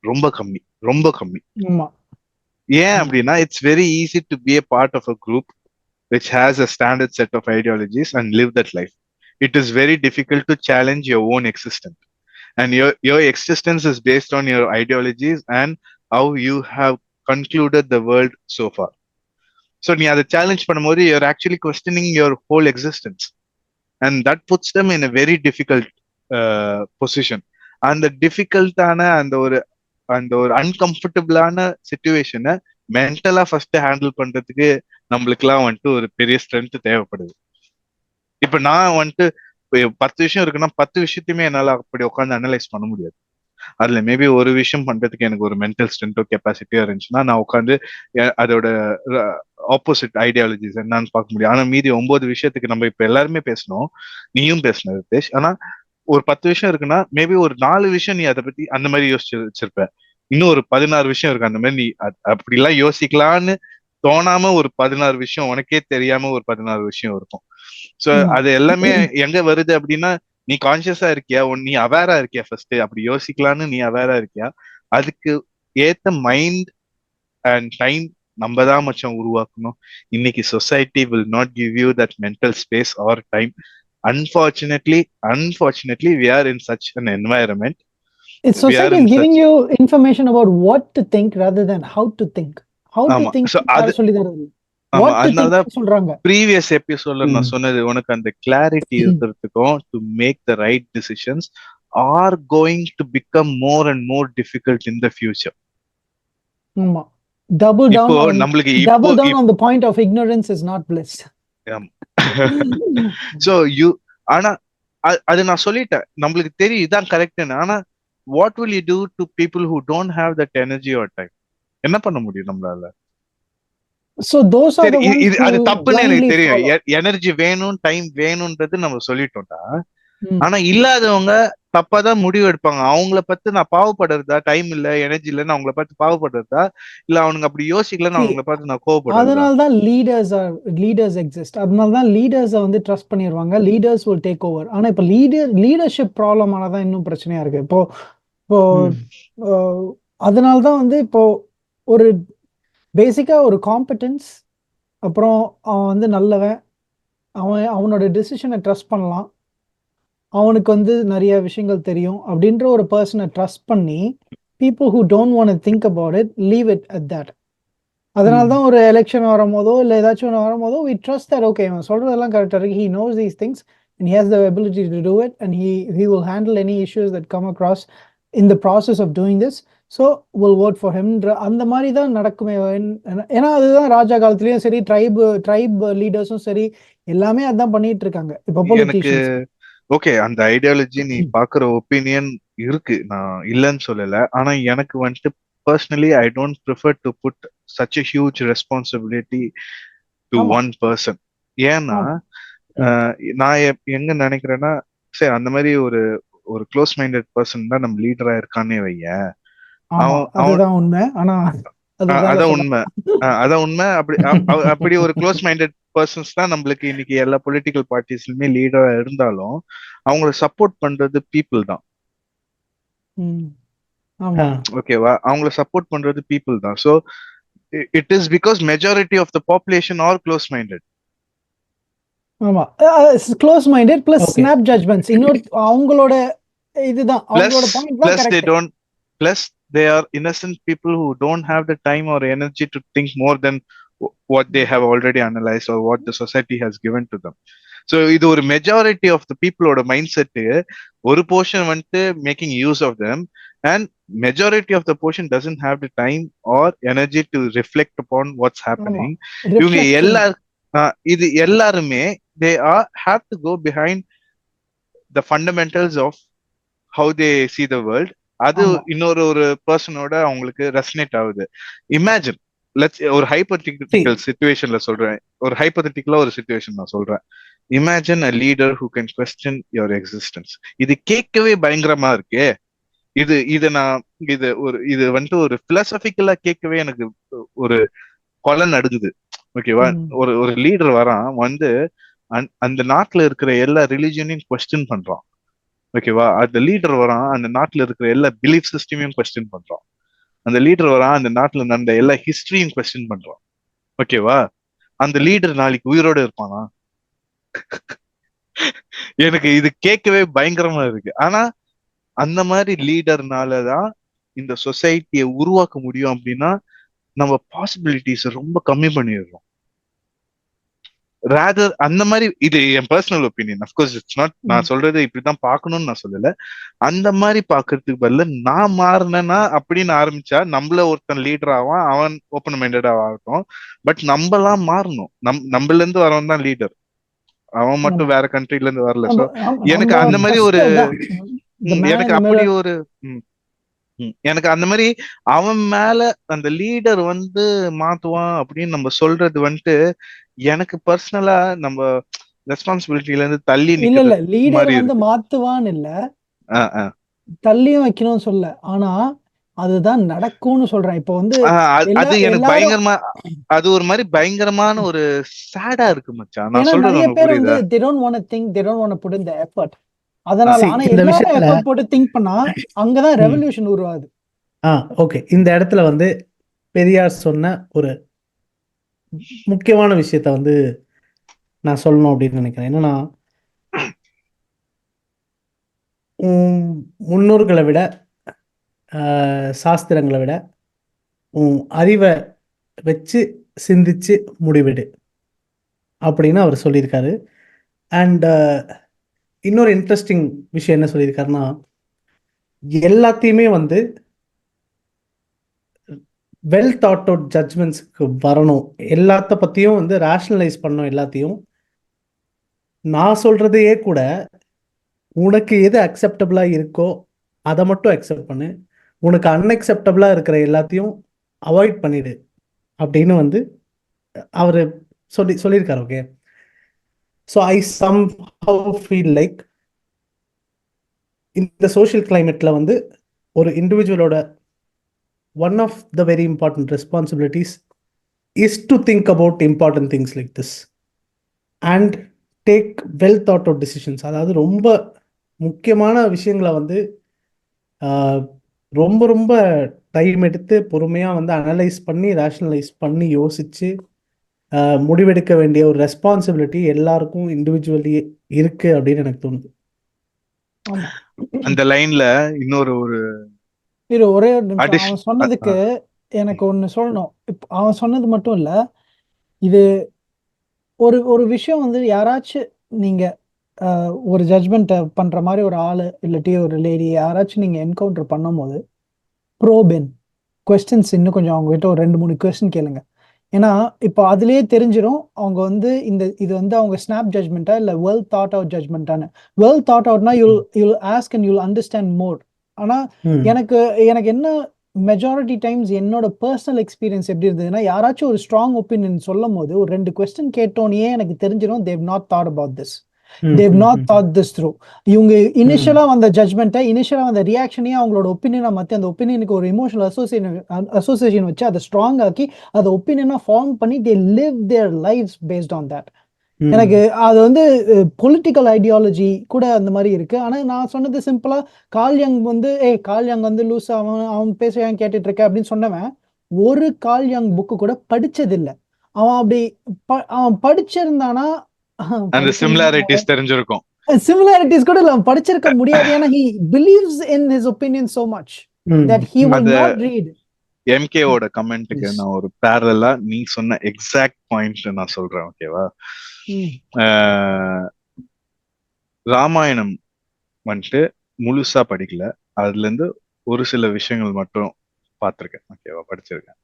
ரொம்ப கம்மி, ரொம்ப கம்மி. ஏன் அப்படின்னா it's very easy to be a part of a group which has a standard set of ideologies and live that life. It is very difficult to challenge your own existence, and your existence is based on your ideologies and how you have concluded the world so far. So நீ அதை challenge பண்ணும்போது you're actually questioning your whole existence, and that puts them in a very difficult position. அந்த டிஃபிகல்ட்டான அந்த ஒரு அன்கம்ஃபர்டபுளான சிச்சுவேஷனை மென்டலா first handle பண்றதுக்கு நம்மளுக்குலாம் வந்துட்டு ஒரு பெரிய ஸ்ட்ரென்த் தேவைப்படுது. இப்ப நான் வந்துட்டு 10 விஷயம் இருக்குன்னா 10 விஷயத்தையுமே என்னால அப்படி உட்காந்து அனலைஸ் பண்ண முடியாது. அதுல மேபி ஒரு விஷயம் பண்றதுக்கு எனக்கு ஒரு மென்டல் ஸ்ட்ரென்த்தோ கெப்பாசிட்டியோ இருந்துச்சுன்னா நான் உட்காந்து அதோட ஆப்போசிட் ஐடியாலஜிஸ் என்னன்னு பார்க்க முடியும். ஆனா மீதி 9 விஷயத்துக்கு நம்ம இப்ப எல்லாருமே பேசணும், நீயும் பேசணும் ரிதேஷ். ஆனா ஒரு 10 விஷயம் இருக்குன்னா மேபி ஒரு 4 விஷயம் நீ அதை பத்தி அந்த மாதிரி யோசிச்சு வச்சிருப்ப. இன்னும் ஒரு 16 விஷயம் இருக்கு அந்த மாதிரி நீ அப்படிலாம் யோசிக்கலான்னு தோணாம ஒரு 16 விஷயம், உனக்கே தெரியாம ஒரு 16 விஷயம் இருக்கும். சோ அது எல்லாமே எங்க வருது அப்படின்னா நீ கான்சியஸா இருக்கியா, நீ அவேரா இருக்கியா, ஃபர்ஸ்ட் அப்படி யோசிக்கலான்னு நீ அவேரா இருக்கியா, அதுக்கு ஏத்த மைண்ட் அண்ட் டைம் நம்ம தான் மச்சம் உருவாக்கணும். இன்னைக்கு society will not give you that mental space or time. Unfortunately, we are in such an environment. Society is giving you information about what to think rather than how to think. How to think சொல்லி தருது. சொல்றாங்க. Previous எபிசோட்ல நான் சொன்னது உனக்கு அந்த clarity இருக்கிறதுக்கும் to make the right decisions are going to become more and more difficult in the future. ஆமா. Double down on the point of ignorance is not bliss. So ஆனா அது நான் சொல்லிட்டேன், நம்மளுக்கு தெரியும் இதான் கரெக்ட்னு. ஆனா what will you do to people who don't have that energy or time? என்ன பண்ண முடியும் நம்மளால? So those are the ones அது தப்புன்னு எனக்கு தெரியும். எனர்ஜி வேணும், டைம் வேணும்ன்றது நம்ம சொல்லிட்டோம்டா. ஆனா இல்லாதவங்க தப்பாதான் முடிவு எடுப்பாங்க. அவங்கள பத்தி நான் பாவப்படுறதா, டைம் இல்ல எனர்ஜி இல்லன்னு அவங்கள பார்த்து பாவப்படுறதா, இல்ல அவனுங்க அப்படி யோசிக்கலன்னு அவங்கள பார்த்து நான் கோவப்படுறேன். அதனாலதான் லீடர்ஸ் எக்ஸிஸ்ட். அதனாலதான் லீடர்ஸ வந்து ட்ரஸ்ட் பண்ணிடுவாங்க. Leaders will take over. ஆனா இப்ப லீடர்ஷிப் ப்ராப்ளம் ஆனதான் இன்னும் பிரச்சனையா இருக்கு. இப்போ அதனாலதான் வந்து இப்போ ஒரு பேசிக்கா ஒரு காம்படன்ஸ், அப்புறம் அவன் வந்து நல்லவன், அவனோட டிசிஷனை ட்ரஸ்ட் பண்ணலாம், அவனுக்கு வந்து நிறைய விஷயங்கள் தெரியும் அப்படின்ற ஒரு பர்சனை ட்ரஸ்ட் பண்ணி people who don't want to think about it leave it at that. அதனாலதான் ஒரு எலெக்ஷன் வரும்போதோ இல்ல ஏதாச்சும் ஒன்று வரும்போதோ we trust that okay அவன் சொல்றதெல்லாம் கரெக்டா இருக்கு, he knows these things and he has the ability to do it and he will handle any issues that come across in the process of doing this, so we'll vote for him. அந்த மாதிரி தான் நடக்குமே. ஏன்னா அதுதான் ராஜா காலத்துலயும் சரி, try லீடர்ஸும் சரி, எல்லாமே அதான் பண்ணிட்டு இருக்காங்க இப்ப பொலிட்டிஷியன்ஸ். ஓகே, அந்த ஐடியாலஜி நீ பாக்குற ஒப்பீனியன் இருக்கு, நான் இல்லைன்னு சொல்லல. ஆனா எனக்கு வந்துட்டு personally I don't prefer to put such a huge responsibility to one person. ஏன்னா நான் எங்க நினைக்கிறேன்னா, சரி அந்த மாதிரி ஒரு க்ளோஸ் மைண்டட் பர்சன் தான் நம்ம லீடரா இருக்கானே வையேன், அதான் உண்மை. ஆனா அதான் உண்மை. அப்படி ஒரு க்ளோஸ் மைண்டட் பர்சன்ஸ் தான் நம்மளுக்கு இன்னைக்கு எல்லா பொலிட்டிக்கல் பார்ட்டிஸ்லயுமே லீடரா இருந்தாலும் அவங்கள சப்போர்ட் பண்றது பீப்புள் தான். ஓகேவா? அவங்கள சப்போர்ட் பண்றது பீப்புள் தான். So it is because majority of the population are close minded. ஆமா, close minded plus snap judgments. இன்னொரு அவங்களோட இதுதான் அவங்களோட பாயிண்ட் தான் correct. Plus they are innocent people who don't have the time or energy to think more than what they have already analyzed or what the society has given to them. So இது ஒரு majority of the people ஓட mindset, ஒரு portion வந்துட்டு making use of them and majority of the portion doesn't have the time or energy to reflect upon what's happening. இவங்க எல்லாருமே they have to go behind the fundamentals of how they see the world. அது இன்னொரு பர்சனோட அவங்களுக்கு resonate ஆகுது. Imagine ஒரு hypothetical சிச்சுவேஷன்ல சொல்றேன், ஒரு ஹைப்போதெட்டிக்கலா ஒரு சிச்சுவேஷன் நான் சொல்றேன். Imagine a leader who can question your existence. இது கேட்கவே பயங்கரமா இருக்கே. இது வந்துட்டு ஒரு பிலாசபிக்கலா கேட்கவே எனக்கு ஒரு கொலை நடுங்குது. ஓகேவா? ஒரு ஒரு லீடர் வரான் வந்து அந்த நாட்டுல இருக்கிற எல்லா ரிலிஜனையும் கொஸ்டின் பண்றான். ஓகேவா? அந்த லீடர் வரான் அந்த நாட்டுல இருக்கிற எல்லா பிலீஃப் சிஸ்டமையும் கொஸ்டின் பண்றான். அந்த லீடர் வரான் அந்த நாட்டுல நடந்த எல்லா ஹிஸ்டரியும் கொஸ்டின் பண்றான். ஓகேவா? அந்த லீடர் நாளைக்கு உயிரோட இருப்பானா? எனக்கு இது கேட்கவே பயங்கரமா இருக்கு. ஆனா அந்த மாதிரி லீடர்னாலதான் இந்த சொசைட்டியை உருவாக்க முடியும். அப்படின்னா நம்ம பாசிபிலிட்டிஸ் ரொம்ப கம்மி பண்ணிடுறோம். ரேதர் அந்த மாதிரி, இது என் personal opinion. Of course it's not, நான் சொல்றது இப்படிதான் பார்க்கணும்னு நான் சொல்லல. அந்த மாதிரி பாக்குறதுக்கு பதில நான் மாறினேன்னா அப்படின்னு ஆரம்பிச்சா நம்மள ஒருத்தன் லீடர் ஆவான், அவன் ஓப்பன் மைண்டடா ஆகட்டும். பட் நம்மலாம் மாறணும். நம்மள இருந்து வரவன் தான் லீடர். அவன் மட்டும் வேற கண்ட்ரில இருந்து வரல. சோ எனக்கு அந்த மாதிரி ஒரு எனக்கு அப்படி ஒரு எனக்கு அந்த மாதிரி அவன் மேல அந்த லீடர் வந்து மாத்துவான் அப்படின்னு நம்ம சொல்றது வந்துட்டு எனக்கு பர்சனலா நம்ம ரெஸ்பான்சிபிலிட்டில இருந்து தள்ளி இல்ல இல்ல நிக்கிறது லீடர் மாதிரி வந்து இருக்கு. மாத்துவான்னு இல்ல, தள்ளியும் வைக்கணும்னு சொல்ல, ஆனா அதுதான் நடக்கும்னு சொல்றேன். இப்போ வந்து அது எனக்கு பயங்கரமா, அது ஒரு மாதிரி பயங்கரமான ஒரு சேடா இருக்கு மச்சான். நான் சொல்றது நிறைய உங்களுக்கு பேர் புரியுதா? வந்து they don't want to think, they don't want to put in the effort. அதனால ஆனா இந்த எல்லாரும் விஷயத்துல எஃபர்ட் போட்டு திங்க் பண்ணா அங்கதான் ரெவல்யூஷன் உருவாகுது. ஓகே, இந்த இடத்துல வந்து பெரியார் சொன்ன ஒரு முக்கியமான விஷயத்த வந்து நான் சொல்லணும் அப்படின்னு நினைக்கிறேன். என்னன்னா, முன்னோர்களை விட சாஸ்திரங்களை விட உன் அறிவை வச்சு சிந்திச்சு முடிவெடு அப்படின்னு அவர் சொல்லியிருக்காரு. அண்ட் இன்னொரு இன்ட்ரெஸ்டிங் விஷயம் என்ன சொல்லியிருக்காருன்னா, எல்லாத்தையுமே வந்து வெல் தாட் அவுட் ஜட்ஜ்மெண்ட்ஸ்க்கு வரணும், எல்லாத்த பற்றியும் வந்து ரேஷனலைஸ் பண்ணணும். எல்லாத்தையும் நான் சொல்கிறதையே கூட உனக்கு எது அக்செப்டபிளாக இருக்கோ அதை மட்டும் அக்செப்ட் பண்ணு, உனக்கு அன்அக்செப்டபிளாக இருக்கிற எல்லாத்தையும் அவாய்ட் பண்ணிடு அப்படின்னு வந்து அவர் சொல்லியிருக்காரு. Okay, so I somehow feel like இந்த சோஷியல் கிளைமேட்டில் வந்து ஒரு இண்டிவிஜுவலோட one of the very important responsibilities is to think about important things like this and take well thought out decisions. அதாவது ரொம்ப முக்கியமான விஷயங்களை வந்து ரொம்ப ரொம்ப டைம் எடுத்து பொறுமையாக வந்து அனலைஸ் பண்ணி ரேஷனலைஸ் பண்ணி யோசிச்சு முடிவெடுக்க வேண்டிய ஒரு ரெஸ்பான்சிபிலிட்டி எல்லாருக்கும் இண்டிவிஜுவலி இருக்கு அப்படின்னு எனக்கு தோணுது. அந்த லைன்ல இன்னொரு ஒரு ஒரே ஒரு நிமிஷம், அவன் சொன்னதுக்கு எனக்கு ஒண்ணு சொல்லணும். அவன் சொன்னது மட்டும் இல்ல, இது ஒரு விஷயம் வந்து யாராச்சும் நீங்க ஒரு ஜட்ஜ்மெண்ட் பண்ற மாதிரி ஒரு ஆளு இல்லாட்டி ஒரு லேடி யாராச்சும் நீங்க என்கவுண்டர் பண்ணும் போது ப்ரோபென் கொஸ்டின்ஸ் இன்னும் கொஞ்சம் அவங்க கிட்ட ஒரு 2-3 கொஸ்டின் கேளுங்க. ஏன்னா இப்போ அதுலயே தெரிஞ்சிடும் அவங்க வந்து இது வந்து அவங்க ஸ்னாப் ஜட்ஜ்மெண்டா இல்ல வெல் தாட் அவுட் ஜட்ஜ்மெண்டான்னு. வெல் தாட் அவுட்னா you'll ask and you'll understand more. ஆனா எனக்கு என்ன மெஜாரிட்டி டைம்ஸ் என்னோட பர்சனல் எக்ஸ்பீரியன்ஸ் எப்படி இருந்ததுன்னா, யாராச்சும் ஒரு ஸ்ட்ராங் ஒப்பீனியன் சொல்லும் போது ஒரு 2 கொஸ்டின் கேட்டோன்னே எனக்கு தெரிஞ்சிடும் they've not thought about this, they've not thought this through. இவங்க இனிஷியலா வந்த ஜட்ஜ்மெண்ட்டை, இனிஷியலா வந்த ரியாக்ஷனையே அவங்களோட ஒப்பீனியனை மாற்றி அந்த ஒப்பீனியனுக்கு ஒரு இமோஷனல் அசோசியேஷன் வச்சு அதை ஸ்ட்ராங் ஆக்கி அதை ஒப்பீனியனா ஃபார்ம் பண்ணி they live their lives based on that. எனக்கு அது வந்து பொலிட்டிக்கல் ஐடியாலஜி கூட அந்த மாதிரி இருக்கு. ஆனா நான் சொன்னது சிம்பிளா, கால்யங் வந்து கால்யங் வந்து லூஸ், அவன் பேச ஏன் கேட்டுட்டு இருக்க அப்படின்னு சொன்னவன் ஒரு கால்யங் புக்கு கூட படிச்சதில்லை. அவன் அப்படி அவன் படிச்சிருந்தானா அந்த சிமிலாரிட்டிஸ் தெரிஞ்சிருக்கும். சிமிலாரிட்டிஸ் கூட இல்ல படிச்சிருக்க முடியாது. ஏன்னா he believes in his opinion so much that he will not read. எம்கேவோட கமெண்ட்டுக்கு நான் ஒரு பேரலா நீ சொன்ன எக்ஸாக்ட் பாயிண்ட் நான் சொல்றேன். ஓகேவா? ராமாயணம் வந்துட்டு முழுசா படிக்கல, அதுல இருந்து ஒரு சில விஷயங்கள் மட்டும் பார்த்திருக்கேன். ஓகேவா? படிச்சிருக்கேன்.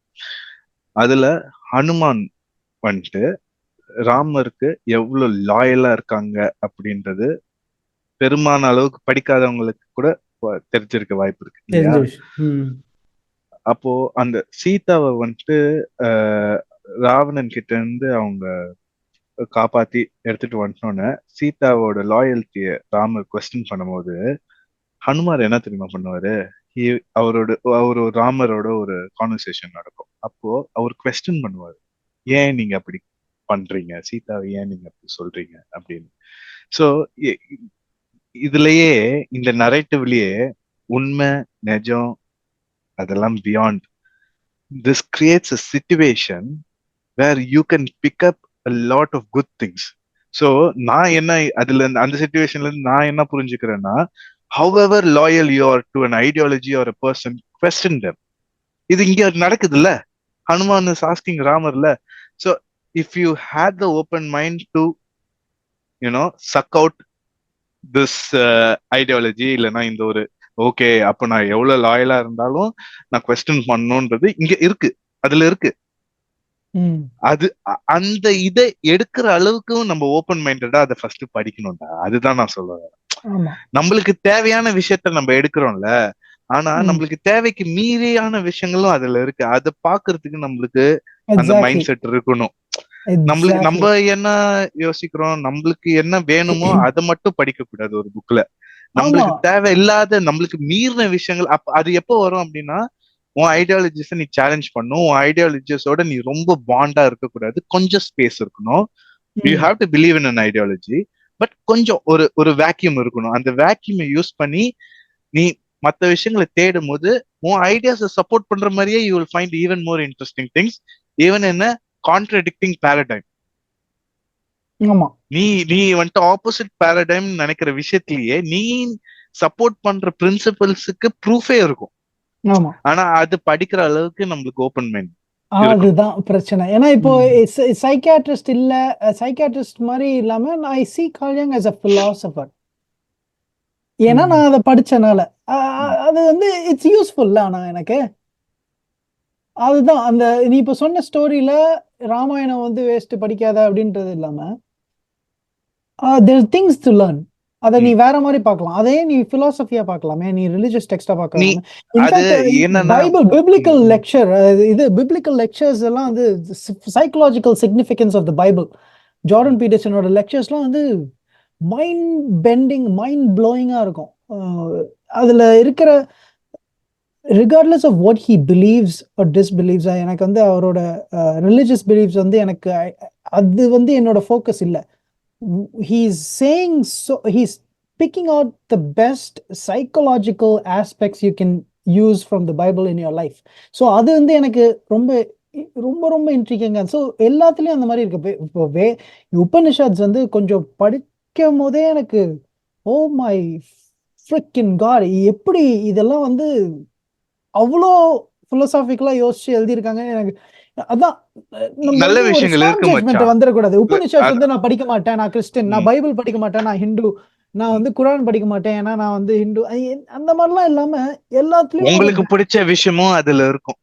அதுல ஹனுமான் வந்துட்டு ராமருக்கு எவ்வளவு லாயலா இருக்காங்க அப்படின்றது பெருமான அளவுக்கு படிக்காதவங்களுக்கு கூட தெரிஞ்சிருக்க வாய்ப்பு இருக்கு இல்லையா? அப்போ அந்த சீதாவை வந்துட்டு ராவணன் கிட்ட இருந்து அவங்க காப்பாத்தி எடுத்துட்டு வந்துட்டோன்னு சீதாவோட லாயல்ட்டிய ராமர் கொஸ்டின் பண்ணும்போது ஹனுமார் என்ன தெரியுமா பண்ணுவாரு? அவரு ராமரோட ஒரு கான்வர்சேஷன் நடக்கும். அப்போ அவர் கொஸ்டின் பண்ணுவாரு, ஏன் நீங்க அப்படி பண்றீங்க, சீதாவை ஏன் நீங்க அப்படி சொல்றீங்க அப்படின்னு. சோ இதுலயே இந்த நரேட்டிவ்லயே உண்மை நிஜம் அதெல்லாம் beyond. This creates a situation where you can pick up a lot of good things. So நான் என்ன அதுல அந்த சிச்சுவேஷன்ல இருந்து நான் என்ன புரிஞ்சுக்கிறேன்னா, however loyal you are to an ideology or a person, question them. இது இங்க நடக்குதுல்ல, Hanuman is asking ராமர்ல. So if you had the open mind to suck out this ideology, இல்லைன்னா இந்த ஒரு ஓகே அப்ப நான் எவ்வளவு லாயலா இருந்தாலும் நான் கொஸ்டின் பண்ணணும்ன்றது இங்க இருக்கு, அதுல இருக்கு. அது அந்த இதை எடுக்கிற அளவுக்கும் நம்ம ஓப்பன் மைண்டடா அதை ஃபர்ஸ்ட் படிக்கணும்டா. அதுதான் நான் சொல்லுவேன். நம்மளுக்கு தேவையான விஷயத்த நம்ம எடுக்கிறோம்ல, ஆனா நம்மளுக்கு தேவைக்கு மீறியான விஷயங்களும் அதுல இருக்கு. அதை பாக்குறதுக்கு நம்மளுக்கு அந்த மைண்ட் செட் இருக்கணும். நம்மளுக்கு நம்ம என்ன யோசிக்கிறோம், நம்மளுக்கு என்ன வேணுமோ அதை மட்டும் படிக்க கூடாது ஒரு புக்ல. நம்மளுக்கு தேவையில்லாத நம்மளுக்கு மீறின விஷயங்கள் அது எப்போ வரும் அப்படின்னா, உன் ஐடியாலஜிஸ நீ சேலஞ்ச் பண்ணும். உன் ஐடியாலஜிஸோட நீ ரொம்ப பாண்டா இருக்கக்கூடாது, கொஞ்சம் ஸ்பேஸ் இருக்கணும். You have to believe in an ideology, but கொஞ்சம் ஒரு வேக்யூம் இருக்கணும். அந்த வேக்யூமை யூஸ் பண்ணி நீ மற்ற விஷயங்களை தேடும் போது உன் ஐடியாஸை சப்போர்ட் பண்ற மாதிரியே you will find even more interesting things, even in contradicting paradigm. நீ வந்துட்டு ஆப்போசிட் பேரடைம் நினைக்கிற விஷயத்திலேயே நீ சப்போர்ட் பண்ற பிரின்சிபல்ஸுக்கு ப்ரூஃபே இருக்கும். ஆனா அது படிக்கிற அளவுக்கு நம்மளுக்கு ஓபன் மைண்ட். அதுதான் பிரச்சனை. ஏன்னா இப்போ சைக்கியாட்ரிஸ்ட் இல்ல, சைக்கியாட்ரிஸ்ட் மாதிரி இல்லாம ஐ see Carl Jung as a philosopher. ஏன்னா நான் அதை படிச்சனால அது வந்து இட்ஸ் யூஸ்ஃபுல். ஆனா எனக்கு அதுதான் அந்த நீ இப்ப சொன்ன ஸ்டோரியில ராமாயணம் வந்து வேஸ்ட் படிக்காத அப்படின்றது இல்லாம there's things to learn. அத நீ வேற மாதிரி பார்க்கலாம். அதே நீ பிலாசபியா பார்க்கலாமே, நீ ரிலிஜியஸ் டெக்ஸ்டா பார்க்கலாம். பைபிள் பிப்ளிக்கல் லெக்சர், இது பிப்ளிக்கல் லெக்சர்ஸ் எல்லாம் வந்து psychological significance of the Bible, Jordan பீட்டர்சனோட லெக்சர்ஸ்லாம் வந்து மைண்ட் பெண்டிங், மைண்ட் ப்ளோயிங்கா இருக்கும். அதுல இருக்கிற regardless of what he believes or disbelieves, எனக்கு வந்து அவரோட ரிலிஜியஸ் பிலீவ்ஸ் வந்து எனக்கு அது வந்து என்னோட ஃபோக்கஸ் இல்லை. He's saying, so he's picking out the best psychological aspects you can use from the Bible in your life. So அது வந்து எனக்கு ரொம்ப ரொம்ப ரொம்ப இன்ட்ரிகிங்கா. ஸோ எல்லாத்துலயும் அந்த மாதிரி இருக்கு. இப்போ உபனிஷத்ஸ் வந்து கொஞ்சம் படிக்கும் போதே எனக்கு ஓ மை ஃப்ரிக்கின் காட், எப்படி இதெல்லாம் வந்து அவ்வளோ பிலோசாபிக்கலா யோசிச்சு எழுதியிருக்காங்க. எனக்கு அதான் நல்ல விஷயங்கள் இருக்கு. வந்துடக்கூடாது. உபனிஷத் வந்து நான் படிக்க மாட்டேன், நான் கிறிஸ்டின், நான் பைபிள் படிக்க மாட்டேன், நான் ஹிந்து, நான் வந்து குரான் படிக்க மாட்டேன் ஏன்னா நான் வந்து ஹிந்து, அந்த மாதிரிலாம் இல்லாம எல்லாத்துலயும் உங்களுக்கு பிடிச்ச விஷயமும் அதுல இருக்கும்.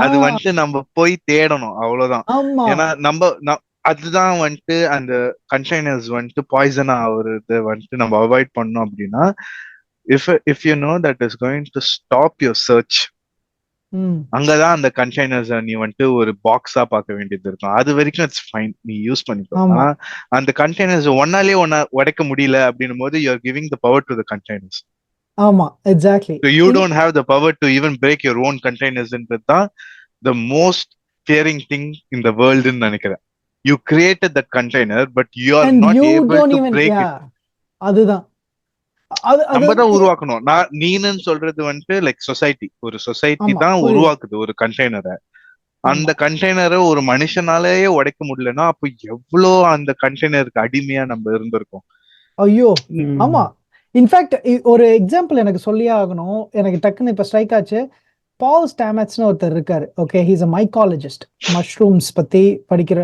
அது வந்துட்டு நம்ம போய் தேடணும், அவ்வளவுதான். ஏன்னா நம்ம அதுதான் வந்துட்டு அந்த கண்டெய்னர்ஸ் வந்துட்டு பாய்சனா ஆகுறது வந்துட்டு நம்ம அவாய்ட் பண்ணோம் அப்படின்னா, if you know that is going to stop your search, அங்கதான் அந்த கண்டெய்னர்ஸ் நீ வந்துட்டு ஒரு பாக்ஸா பார்க்க வேண்டியது இருக்கும். அது வரைக்கும் இட்ஸ் ஃபைன், நீ யூஸ் பண்ணிக்கோ. அந்த கண்டெய்னர்ஸ் ஒன்னாலே உடைக்க முடியல அப்படின்னும் போது you are giving the power to the containers. ஆமா, exactly. So you don't have the power to even break your own containers. தான் the most fearing thing in the world ன்னு நினைக்கிறேன். You created the container but you are not able to break it. அதுதான் நம்ம தான் உருவாக்கணும். நீன்னு சொல்றது வந்துட்டு லைக் சொசைட்டி, ஒரு சொசைட்டி தான் உருவாக்குது ஒரு கண்டெய்னரை. அந்த கண்டெய்னரை ஒரு மனுஷனாலேயே உடைக்க முடியலன்னா அப்ப எவ்வளோ அந்த கண்டெய்னருக்கு அடிமையா நம்ம இருந்திருக்கோம். ஐயோ ஆமா. இன்ஃபேக்ட் ஒரு எக்ஸாம்பிள் எனக்கு சொல்லியே ஆகணும், எனக்கு டக்குன்னு இப்ப ஸ்ட்ரைக் ஆச்சு. பால் ஸ்டாமெட்ஸ்னு ஒருத்தர் இருக்காரு. Okay, he's a mycologist. Mushrooms பத்தி படிக்கிற,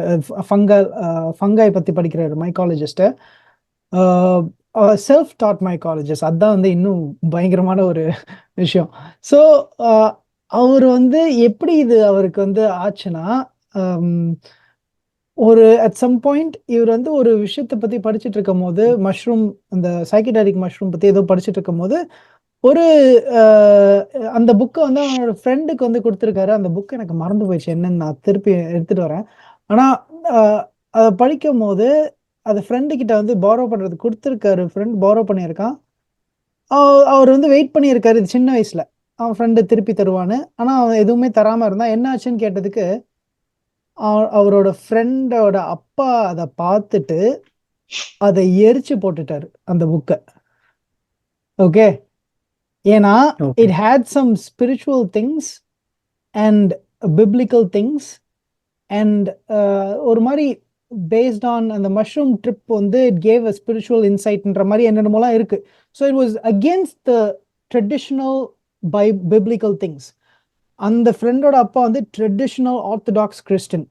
ஃபங்கை பத்தி படிக்கிற மைக்காலஜிஸ்ட், செல்ஃப் டாட் மைக்காலஜிஸ்ட். அதுதான் வந்து இன்னும் பயங்கரமான ஒரு விஷயம். ஸோ அவர் வந்து எப்படி இது அவருக்கு வந்து ஆச்சுன்னா, ஒரு அட் சம் பாயிண்ட் இவர் வந்து ஒரு விஷயத்தை பத்தி படிச்சுட்டு இருக்கும் போது, மஷ்ரூம், அந்த சைக்கடெலிக் மஷ்ரூம் பத்தி ஏதோ படிச்சுட்டு இருக்கும் போது ஒரு அந்த புக்கை வந்து அவனோட ஃப்ரெண்டுக்கு வந்து கொடுத்துருக்காரு. அந்த புக் எனக்கு மறந்து போயிடுச்சு என்னன்னு, நான் திருப்பி எடுத்துட்டு வரேன். ஆனா அதை படிக்கும் போது அது ஃப்ரெண்டு கிட்ட வந்து பாரோ பண்றது கொடுத்துருக்காரு. ஃப்ரெண்ட் பாரோ பண்ணியிருக்கான். அவர் வந்து வெயிட் பண்ணியிருக்காரு இது சின்ன வயசுல, அவன் ஃப்ரெண்டு திருப்பி தருவான்னு. ஆனா அவன் எதுவுமே தராம இருந்தான். என்ன ஆச்சுன்னு கேட்டதுக்கு அவரோட ஃப்ரெண்டோட அப்பா அதை பார்த்துட்டு அதை எரிச்சு போட்டுட்டாரு அந்த புக்கை. ஓகே, ஏன்னா okay it had some spiritual things and biblical things and ஒரு மாதிரி பேஸ்ட் ஆன் அந்த மஷ்ரூம் ட்ரிப் வந்து இட் கேவ் அ ஸ்பிரிச்சுவல் இன்சைட்ன்ற மாதிரி என்னென்னமோலாம் இருக்கு. So it was against the traditional biblical things. அந்த ஃப்ரெண்டோட அப்பா வந்து ட்ரெடிஷ்னல் ஆர்த்தடாக்ஸ் கிறிஸ்டின்.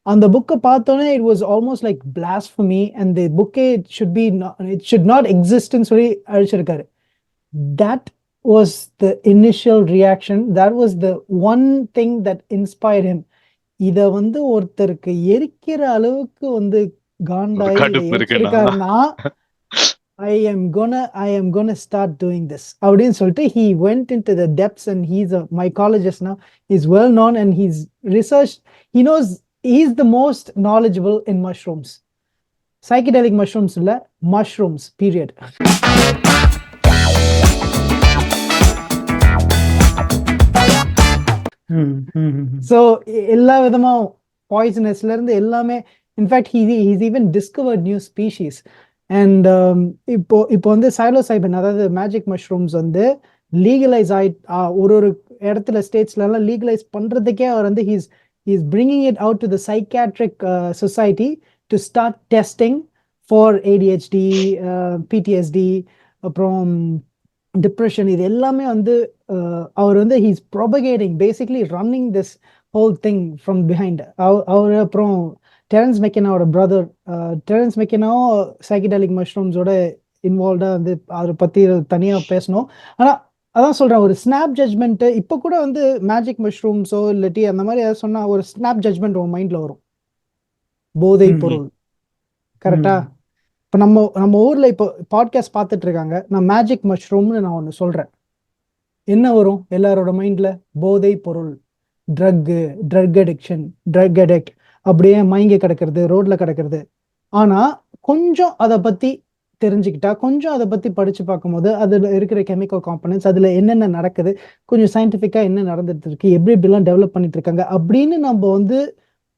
அந்த புக்கை பார்த்தோன்னே it was almost like blasphemy and the புக்கே இட் ஷுட் நாட் எக்ஸிஸ்ட்னு சொல்லி அழிச்சிருக்காரு. That was the initial reaction. That was the one thing that inspired him. இத வந்து ஒருத்தருக்கு எரிக்கிற அளவுக்கு வந்து காண்டாயி இதை கடுப்பு இருக்குன்னா எரிச்சிருக்காருன்னா I am gonna start doing this அப்படின்னு சொல்லிட்டு he went into the depths and he's a mycologist now. He's well known and he's researched. He knows, he's the most knowledgeable in mushrooms. Psychedelic mushrooms இல்ல, mushrooms period. So எல்லா விதமாக பாய்சனஸ்ல இருந்து எல்லாமே, in fact he's even discovered new species. And இப்போ வந்து சைலோசைபன், அதாவது magic mushrooms வந்து legalise ஒரு இடத்துல ஸ்டேட்ஸ்லாம் லீகலைஸ் பண்ணுறதுக்கே அவர் வந்து he's bringing it out to the psychiatric society to start testing for ADHD, PTSD, அப்புறம் டிப்ரெஷன். இது எல்லாமே வந்து அவர் வந்து he's propagating, basically running this whole thing from behind. அவர் அப்புறம் டெரன்ஸ் மெக்கனாவோட பிரதர், டெரன்ஸ் மெக்கனாவும் சைக்கடெலிக் மஷ்ரூம்ஸோட இன்வால்வ்டாக வந்து அதை பற்றி தனியாக பேசணும். ஆனால் அதான் சொல்கிறேன், ஒரு ஸ்னாப் ஜட்ஜ்மெண்ட்டு இப்போ கூட வந்து மேஜிக் மஷ்ரூம்ஸோ இல்லாட்டி அந்த மாதிரி ஏதாவது சொன்னால் ஒரு ஸ்னாப் ஜட்ஜ்மெண்ட் உங்கள் மைண்டில் வரும், போதை பொருள். கரெக்டா? இப்போ நம்ம ஊரில் இப்போ பாட்காஸ்ட் பார்த்துட்டு இருக்காங்க, நான் மேஜிக் மஷ்ரூம்னு நான் ஒன்று சொல்கிறேன், என்ன வரும் எல்லாரோட மைண்டில்? போதை பொருள், ட்ரக் அடிக்ஷன், ட்ரக் அடிக்ட், அப்படியே மயங்கி கிடக்கிறது, ரோட்டில் கிடக்கிறது. ஆனால் கொஞ்சம் அதை பற்றி தெரிஞ்சுக்கிட்டா, கொஞ்சம் அதை பற்றி படித்து பார்க்கும்போது அதில் இருக்கிற கெமிக்கல் காம்பனன்ட்ஸ், அதில் என்னென்ன நடக்குது, கொஞ்சம் சயின்டிஃபிக்காக என்ன நடந்துட்டு இருக்கு, எப்படி எப்படிலாம் டெவலப் பண்ணிட்டு இருக்காங்க அப்படின்னு நம்ம வந்து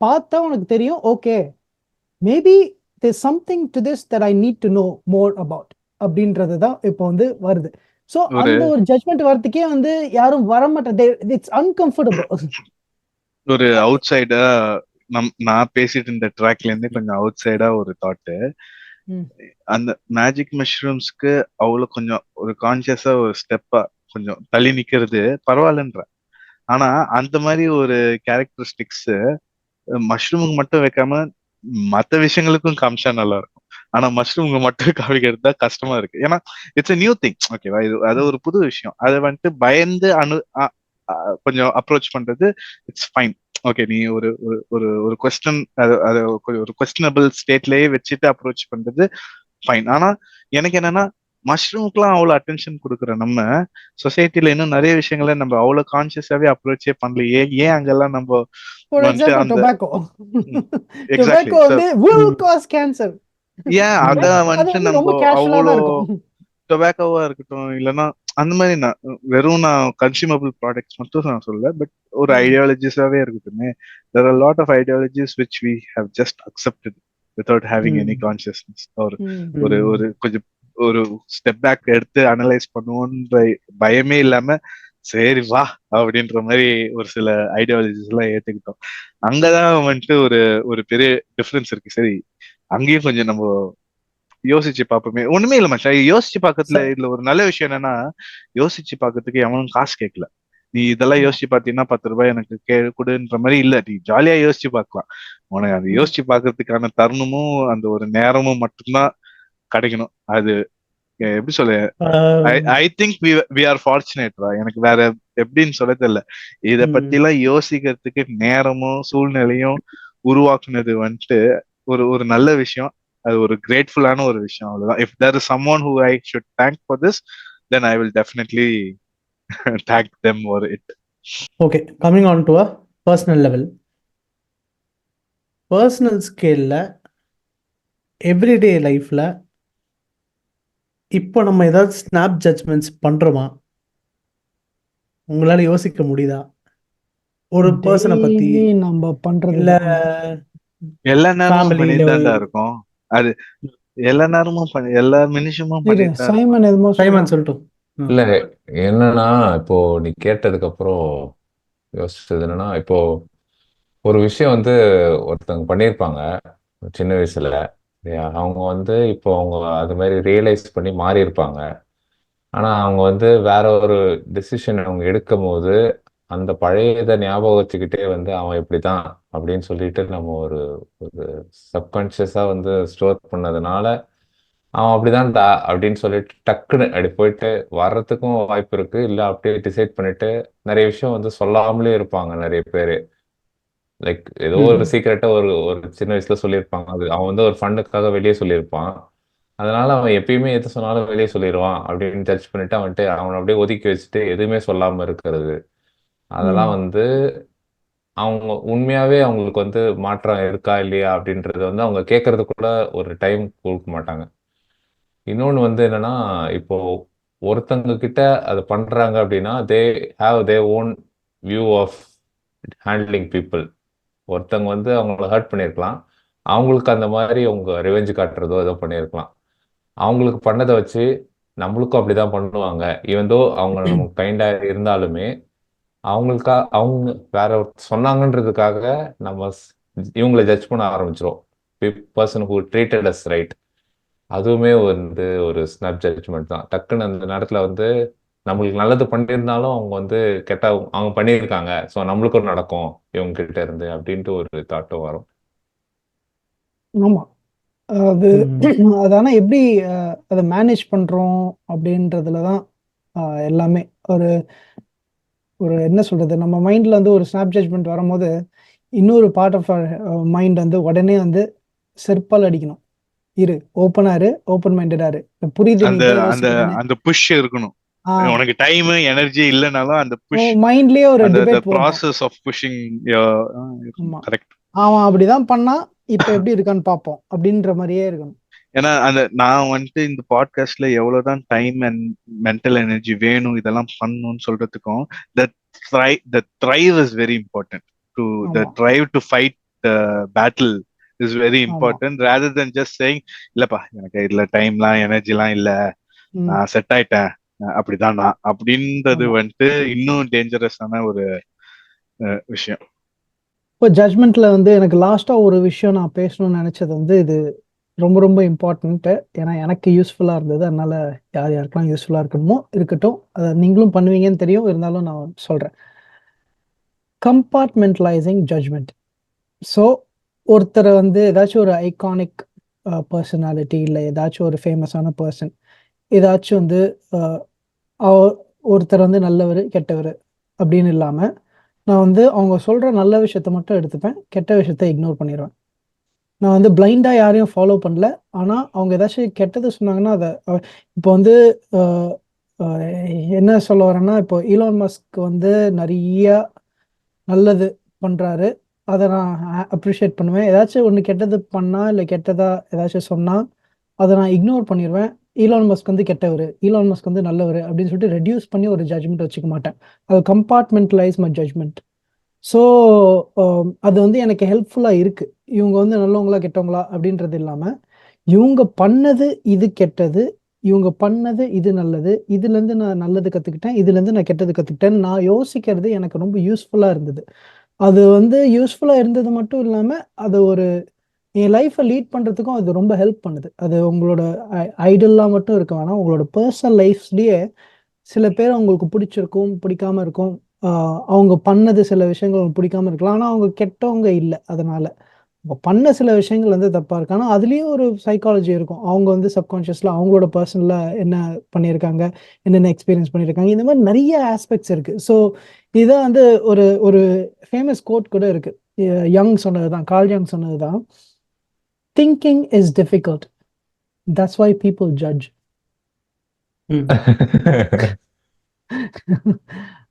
பார்த்தா உனக்கு தெரியும், okay maybe there's something to this that I need to know more about அப்படின்றது தான் இப்போ வந்து வருது. ஸோ அந்த ஒரு ஜட்மெண்ட் வரதுக்கே வந்து யாரும் வர மாட்டாங்க. It's uncomfortable. ஒரு அவுட் சைடா நான் பேசிட்டு இருந்த ட்ராக்ல இருந்து கொஞ்சம் அவுட் சைடா ஒரு தாட்டு, அந்த மேஜிக் மஷ்ரூம்ஸ்க்கு அவ்வளவு கொஞ்சம் ஒரு கான்சியஸா ஒரு ஸ்டெப்பா கொஞ்சம் தள்ளி நிக்கிறது பரவாயில்லன்ற. ஆனா அந்த மாதிரி ஒரு கேரக்டரிஸ்டிக்ஸ் மஷ்ரூமுக்கு மட்டும் வைக்காம மற்ற விஷயங்களுக்கும் காமிச்சா நல்லா இருக்கும். ஆனா மஷ்ரூம்க்கு மட்டும் காமிக்கிறது தான் கஷ்டமா இருக்கு. ஏன்னா இட்ஸ் a நியூ திங். ஓகேவா? அது ஒரு புது விஷயம். அதை வந்துட்டு பயந்து கொஞ்சம் அப்ரோச் பண்றது இட்ஸ் ஃபைன். ஓகே, நீ ஒரு ஒரு ஒரு கொஸ்டின், அது ஒரு கொஸ்டினபிள் ஸ்டேட்லயே வச்சுட்டு அப்ரோச் பண்றது ஃபைன். ஆனா எனக்கு என்னன்னா, மஷ்ரூமுக்குலாம் அவ்வளவு அட்டென்ஷன் கொடுக்குற நம்ம சொசைட்டில இன்னும் நிறைய விஷயங்களை நம்ம அவ்வளவு கான்சியஸாவே அப்ரோச்சே பண்ணலையே. ஏன் அங்கெல்லாம் நம்ம For example, tobacco. Exactly. Tobacco வந்து will cause cancer. ஏன் அத வந்துட்டு அது நம்ம ரொம்ப கேஷுவலா தான் அவ்வளோ இருக்கும். டொபாக்கோவா இருக்கட்டும், இல்லைன்னா அந்த மாதிரி வெறும் நான் கன்சியூமபிள் ப்ராடக்ட்ஸ் மட்டும் நான் சொல்ல, பட் ஒரு ஐடியாலஜிஸாவே இருக்கட்டுமே. there are a lot of ideologies which we have just accepted without having any consciousness. ஒரு ஒரு கொஞ்சம் ஒரு ஸ்டெப் பேக் எடுத்து அனலைஸ் பண்ணுவோன்ற பயமே இல்லாம சரி வா அப்படின்ற மாதிரி ஒரு சில ஐடியாலஜிஸ் எல்லாம் ஏத்துக்கிட்டோம். அங்கதான் வந்துட்டு ஒரு ஒரு பெரிய டிஃபரன்ஸ் இருக்கு. சரி, அங்கேயும் கொஞ்சம் நம்ம யோசிச்சு பார்ப்போமே. ஒண்ணுமே இல்ல மச்சான், யோசிச்சு பார்க்கறதுல இதுல ஒரு நல்ல விஷயம் என்னன்னா, யோசிச்சு பார்க்கறதுக்கு எவனும் காசு கேட்கல. நீ இதெல்லாம் யோசிச்சு பாத்தீங்கன்னா 10 ரூபாய் எனக்கு கொடுன்ற மாதிரி இல்ல, நீ ஜாலியா யோசிச்சு பார்க்கலாம். உனக்கு அது யோசிச்சு பார்க்கறதுக்கான தருணமும் அந்த ஒரு நேரமும் மட்டும்தான் கிடைக்கணும். அது எப்படி சொல்ல, I think we are fortunate. எனக்கு வேற எப்படின்னு சொல்ல தெரியல. இத பத்தி எல்லாம் யோசிக்கிறதுக்கு நேரமும் சூழ்நிலையும் உருவாக்குனது வந்துட்டு ஒரு ஒரு நல்ல விஷயம். அது ஒரு கிரேட்ஃபுல்லான ஒரு விஷயம். அவ்வளவுதான். If there is someone who I should thank for this, then I will definitely thank them for it. Okay, coming on to a personal level. Personal ஸ்கேல்ல எவ்ரிடே லைஃப்ல இப்போ நம்ம ஏதாவது ஸ்னாப் ஜட்ஜ்மெண்ட்ஸ் பண்றோமா? உங்களால யோசிக்க முடியுதா? ஒரு பர்சனை பத்தி, டெய்லி நம்ம பண்றது இல்ல தான். எல்லா நேரமும் ஃபேமிலி, பண்ணிட்டு இல்ல தான்டா இருக்கும். அது எல்லா நேரமும் எல்லா நிமிஷமும் இரு, பண்ணிட்டு தான் இருக்கும். சைமன் எதுமோ சைமன் சொல்றான். சொல்லட்டும். இல்ல என்னன்னா, இப்போ நீ கேட்டதுக்கு அப்புறம் யோசிச்சது என்னன்னா, இப்போ ஒரு விஷயம் வந்து ஒருத்தவங்க பண்ணியிருப்பாங்க சின்ன வயசுல. சரியா? அவங்க வந்து இப்போ அவங்க அது மாதிரி ரியலைஸ் பண்ணி மாறி இருப்பாங்க. ஆனா அவங்க வந்து வேற ஒரு டெசிஷன் அவங்க எடுக்கும் போது அந்த பழைய இதை ஞாபகம் வச்சுக்கிட்டே வந்து அவன் இப்படிதான் அப்படின்னு சொல்லிட்டு நம்ம ஒரு ஒரு சப்கான்ஷியஸா வந்து ஸ்டோர் பண்ணதுனால அவன் அப்படிதான்டா அப்படின்னு சொல்லிட்டு டக்குன்னு அப்படி போயிட்டு வர்றதுக்கும் வாய்ப்பு இருக்கு. இல்ல அப்படியே டிசைட் பண்ணிட்டு நிறைய விஷயம் வந்து சொல்லாமலே இருப்பாங்க நிறைய பேர். லைக் ஏதோ ஒரு சீக்கிரட்டா ஒரு ஒரு சின்ன வயசுல சொல்லியிருப்பாங்க. அது அவன் வந்து ஒரு ஃபண்டுக்காக வெளியே சொல்லியிருப்பான். அதனால அவன் எப்பயுமே எது சொன்னாலும் வெளியே சொல்லிடுவான் அப்படின்னு ஜட்ஜ் பண்ணிட்டு அவன்ட்டு அவனை அப்படியே ஒதுக்கி வச்சுட்டு எதுவுமே சொல்லாம இருக்கிறது. அதெல்லாம் வந்து அவங்க உண்மையாவே அவங்களுக்கு வந்து மாற்றம் இருக்கா இல்லையா அப்படின்றது வந்து அவங்க கேட்கறது கூட ஒரு டைம் கொடுக்க மாட்டாங்க. இன்னொன்னு வந்து என்னன்னா, இப்போ ஒருத்தங்க கிட்ட அது பண்றாங்க அப்படின்னா they have they own view of handling people. ஒருத்தவங்க வந்து அவங்கள ஹர்ட் பண்ணியிருக்கலாம். அவங்களுக்கு அந்த மாதிரி அவங்க ரிவெஞ்ச் காட்டுறதோ ஏதோ பண்ணியிருக்கலாம். அவங்களுக்கு பண்ணதை வச்சு நம்மளுக்கும் அப்படிதான் பண்ணுவாங்க. ஈவன் தோ அவங்க நமக்கு கைண்டா இருந்தாலுமே அவங்களுக்கா அவங்க வேற ஒருத்தர் சொன்னாங்கன்றதுக்காக நம்ம இவங்களை ஜட்ஜ் பண்ண ஆரம்பிச்சிரும். Person who treated us right. அதுவுமே வந்து ஒரு ஸ்னாப் ஜட்ஜ்மெண்ட் தான். டக்குன்னு அந்த நேரத்துல வந்து நம்மளுக்கு நல்லது பண்ணியிருந்தாலும் அவங்க வந்து கெட்ட அவங்க பண்ணியிருக்காங்க, ஸோ நம்மளுக்கும் நடக்கும் இவங்க கிட்ட இருந்து அப்படின்ட்டு ஒரு தாட்டும் வரும். ஆமா. அது ம். அது ஆனா எப்படி அதை மேனேஜ் பண்றோம் அப்படின்றதுல தான் எல்லாமே. ஒரு ஒரு என்ன சொல்றது, நம்ம மைண்ட்ல வந்து ஒரு ஸ்னாப் ஜட்ஜ்மெண்ட் வரும்போது இன்னொரு பார்ட் ஆஃப் மைண்ட் வந்து உடனே வந்து செருப்பால் அடிக்கணும். இரு, ஓப்பனா இரு, ஓப்பன் மைண்டடா இரு, புரியுது நீ அந்த இதான் அந்த யோசிக்கிறேன்னு. அந்த புஷ் இருக்கணும். உனக்கு டைம் எனர்ஜி இல்லைனாலும் அந்த புஷ், மைண்ட்லயே ஒரு அந்த டிபேட் போடணும். ப்ராசஸ் ஆஃப் புஷிங் ஆமா, கரெக்ட். அவன் அப்படிதான் பண்ணா இப்ப எப்படி இருக்கான்னு பார்ப்போம் அப்படின்ற மாதிரியே இருக்கணும். ஏன்னா அந்த நான் வந்துட்டு இந்த பாட்காஸ்ட்ல எவ்வளவுதான் டைம் அண்ட் மென்டல் எனர்ஜி வேணும் இதெல்லாம் பண்ணணும்னு சொல்றதுக்கும் the thrive is very important. To the ஆமா drive to fight the battle is very ஆமா. important rather than just saying இல்லப்பா எனக்கு இதுல டைம்லாம் எனர்ஜிலாம் இல்ல, ம், நான் செட் ஆயிட்டேன், அப்படிதான் நான் அப்படின்றது ஆமா. வந்துட்டு இன்னும் டேஞ்சரஸான ஒரு விஷயம். இப்போ ஜட்மெண்ட்ல வந்து எனக்கு லாஸ்டா ஒரு விஷயம் நான் பேசணும்னு நினைச்சது வந்து இது ரொம்ப ரொம்ப இம்பார்ட்டன்ட். ஏன்னா எனக்கு யூஸ்ஃபுல்லா இருந்தது. அதனால யார் யாருக்கெல்லாம் யூஸ்ஃபுல்லா இருக்கணுமோ இருக்கட்டும். அதை நீங்களும் பண்ணுவீங்கன்னு தெரியும், இருந்தாலும் நான் சொல்றேன். Compartmentalising judgement. ஸோ ஒருத்தரை வந்து ஏதாச்சும் ஒரு ஐகானிக் பர்சனாலிட்டி இல்லை ஏதாச்சும் ஒரு ஃபேமஸான பர்சன், ஏதாச்சும் வந்து ஒருத்தர் வந்து நல்லவர் கெட்டவர் அப்படின்னு இல்லாமல் நான் வந்து அவங்க சொல்கிற நல்ல விஷயத்த மட்டும் எடுத்துப்பேன், கெட்ட விஷயத்த இக்னோர் பண்ணிடுவேன். நான் வந்து பிளைண்டாக யாரையும் ஃபாலோ பண்ணல. ஆனால் அவங்க ஏதாச்சும் கெட்டது சொன்னாங்கன்னா அதை இப்போ வந்து என்ன சொல்ல வரேன்னா, இப்போ ஈலான் மஸ்க் வந்து நிறைய நல்லது பண்ணுறாரு, அதை நான் அப்ரிஷியேட் பண்ணுவேன். ஏதாச்சும் ஒன்று கெட்டது பண்ணால் இல்லை கெட்டதாக ஏதாச்சும் சொன்னால் அதை நான் இக்னோர் பண்ணிடுவேன். ஈலான் மஸ்க் வந்து கெட்டவர், ஈலான் மஸ்க் வந்து நல்லவர் அப்படின்னு சொல்லிட்டு ரெடியூஸ் பண்ணி ஒரு ஜட்மெண்ட் வச்சுக்க மாட்டேன். அது கம்பார்ட்மெண்டலைஸ் மை ஜட்மெண்ட். ஸோ அது வந்து எனக்கு ஹெல்ப்ஃபுல்லாக இருக்குது. இவங்க வந்து நல்லவங்களா கெட்டவங்களா அப்படின்றது இல்லாமல் இவங்க பண்ணது இது கெட்டது, இவங்க பண்ணது இது நல்லது, இதுலேருந்து நான் நல்லது கற்றுக்கிட்டேன், இதுலேருந்து நான் கெட்டது கற்றுக்கிட்டேன்னு நான் யோசிக்கிறது எனக்கு ரொம்ப யூஸ்ஃபுல்லாக இருந்தது. அது வந்து யூஸ்ஃபுல்லாக இருந்தது மட்டும் இல்லாமல் அது ஒரு என் லைஃப்பை லீட் பண்ணுறதுக்கும் அது ரொம்ப ஹெல்ப் பண்ணுது. அது உங்களோட ஐடல்லாம் மட்டும் இருக்க வேணாம், உங்களோட பர்சனல் லைஃப்ஸ்லேயே சில பேர் அவங்களுக்கு பிடிச்சிருக்கும், பிடிக்காம இருக்கும். அவங்க பண்ணது சில விஷயங்கள் உங்களுக்கு பிடிக்காம இருக்கலாம், ஆனால் அவங்க கெட்டவங்க இல்லை. அதனால அவங்க பண்ண சில விஷயங்கள் வந்து தப்பாக இருக்கு, ஆனால் அதுலேயும் ஒரு சைக்காலஜி இருக்கும். அவங்க வந்து சப்கான்ஷியஸில் அவங்களோட பர்சனலாக என்ன பண்ணியிருக்காங்க, என்னென்ன எக்ஸ்பீரியன்ஸ் பண்ணியிருக்காங்க, இந்த மாதிரி நிறைய ஆஸ்பெக்ட்ஸ் இருக்குது. ஸோ இதான் வந்து ஒரு ஒரு ஃபேமஸ் கோட் கூட இருக்குது. யங் சொன்னது தான், கார்ல் யங் சொன்னது தான், thinking is difficult, that's why people judge.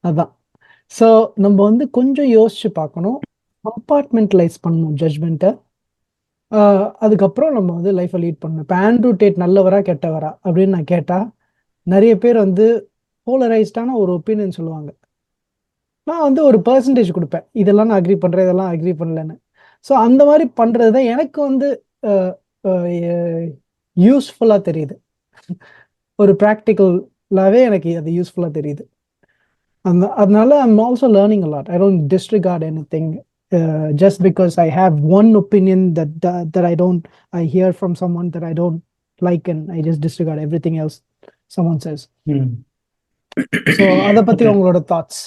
அதான். ஸோ நம்ம வந்து கொஞ்சம் யோசிச்சு பார்க்கணும், கம்பார்ட்மெண்டலைஸ் பண்ணணும் ஜட்ஜ்மெண்ட்டை. அதுக்கப்புறம் நம்ம வந்து லைஃப்பை லீட் பண்ணணும். இப்போ ஆண்ட்ரூ டேட் நல்லவரா கெட்டவரா அப்படின்னு நான் கேட்டால் நிறைய பேர் வந்து போலரைஸ்டான ஒரு ஒப்பீனியன் சொல்லுவாங்க. நான் வந்து ஒரு பர்சன்டேஜ் கொடுப்பேன், இதெல்லாம் நான் அக்ரி பண்ணுறேன், இதெல்லாம் அக்ரி பண்ணலன்னு. ஸோ அந்த மாதிரி பண்ணுறது தான் எனக்கு வந்து யூஸ்ஃபுல்லாக தெரியுது. ஒரு ப்ராக்டிக்கலாகவே எனக்கு அது யூஸ்ஃபுல்லாக தெரியுது. அதனால I'm also learning a lot. I don't disregard anything just because I have one opinion that I hear from someone that I don't like, and I just disregard everything else someone says. So அதை பற்றி உங்களோட thoughts,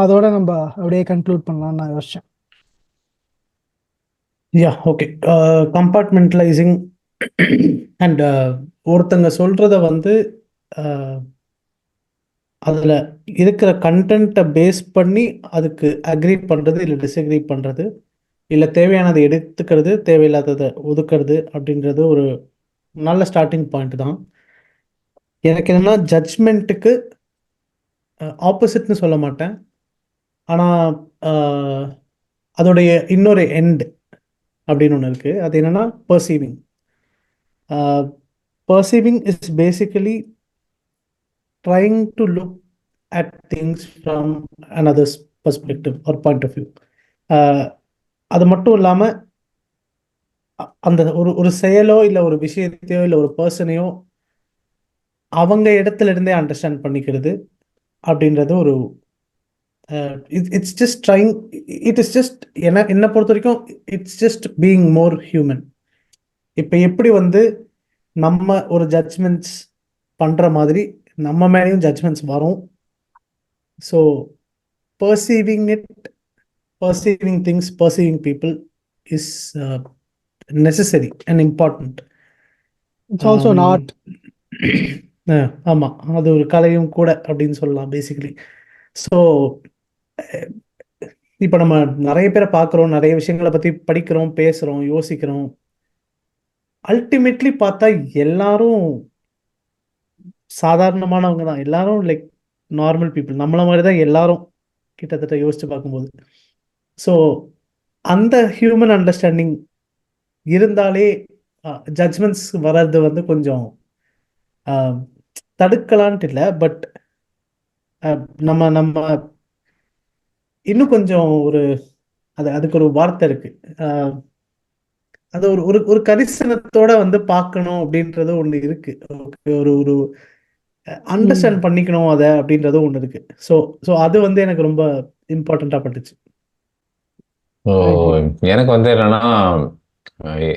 அதோட நம்ம அப்படியே conclude பண்ணலாம்னு நான் யோசிச்சேன். Okay. Compartmentalising and ஒருத்தங்க சொல்கிறத வந்து அதில் இருக்கிற கண்டென்ட்டை பேஸ் பண்ணி அதுக்கு அக்ரி பண்ணுறது இல்லை டிஸ்அக்ரி பண்ணுறது, இல்லை தேவையானதை எடுத்துக்கிறது, தேவையில்லாததை ஒதுக்கிறது அப்படின்றது ஒரு நல்ல ஸ்டார்டிங் பாயிண்ட் தான். எனக்கு என்னென்னா ஜட்ஜ்மெண்ட்டுக்கு ஆப்போசிட்னு சொல்ல மாட்டேன், ஆனால் அதோடைய இன்னொரு எண்ட் அப்படின்னு ஒன்று இருக்குது. அது என்னென்னா perceiving. Perceiving is basically trying to look at things from another's perspective or point of view. அது மட்டும் இல்லாமல் அந்த ஒரு செயலோ இல்லை ஒரு விஷயத்தையோ இல்லை ஒரு பர்சனையோ அவங்க இடத்துல இருந்தே அண்டர்ஸ்டாண்ட் பண்ணிக்கிறது அப்படின்றது ஒரு it's just trying, it is just என்னை பொறுத்த வரைக்கும் it's just being more human. இப்போ எப்படி வந்து நம்ம ஒரு ஜட்ஜ்மெண்ட்ஸ் பண்ணுற மாதிரி நம்ம மேலேயும் ஜட்ஜ்மெண்ட்ஸ் வரும். So perceiving things, perceiving people is necessary and important. It's also an art. ஆமாம், அது ஒரு கலையும் கூட அப்படின்னு சொல்லலாம் பேசிக்கலி. ஸோ இப்போ நம்ம நிறைய பேரை பார்க்குறோம், நிறைய விஷயங்களை பற்றி படிக்கிறோம், பேசுகிறோம், யோசிக்கிறோம். அல்டிமேட்லி பார்த்தா எல்லாரும் சாதாரணமானவங்க தான், எல்லாரும் லைக் நார்மல் பீப்புள், நம்மள மாதிரி தான் எல்லாரும் கிட்டத்தட்ட யோசிச்சு பார்க்கும்போது. ஸோ அந்த ஹியூமன் அண்டர்ஸ்டாண்டிங் இருந்தாலே ஜட்ஜ்மெண்ட்ஸ் வர்றது வந்து கொஞ்சம் தடுக்கலான்ட்டு இல்லை, பட் நம்ம நம்ம இன்னும் கொஞ்சம் ஒரு அதுக்கு ஒரு வார்த்தை இருக்கு, அது ஒரு கரிசனத்தோட வந்து பார்க்கணும் அப்படின்றது ஒன்று இருக்கு. ஒரு அண்டர்ஸ்டாண்ட் பண்ணிக்கணும் அதை அப்படின்றது ஒன்று இருக்கு. ஸோ அது வந்து எனக்கு ரொம்ப இம்பார்ட்டண்ட்டாக பட்டுச்சு. எனக்கு வந்து என்னன்னா,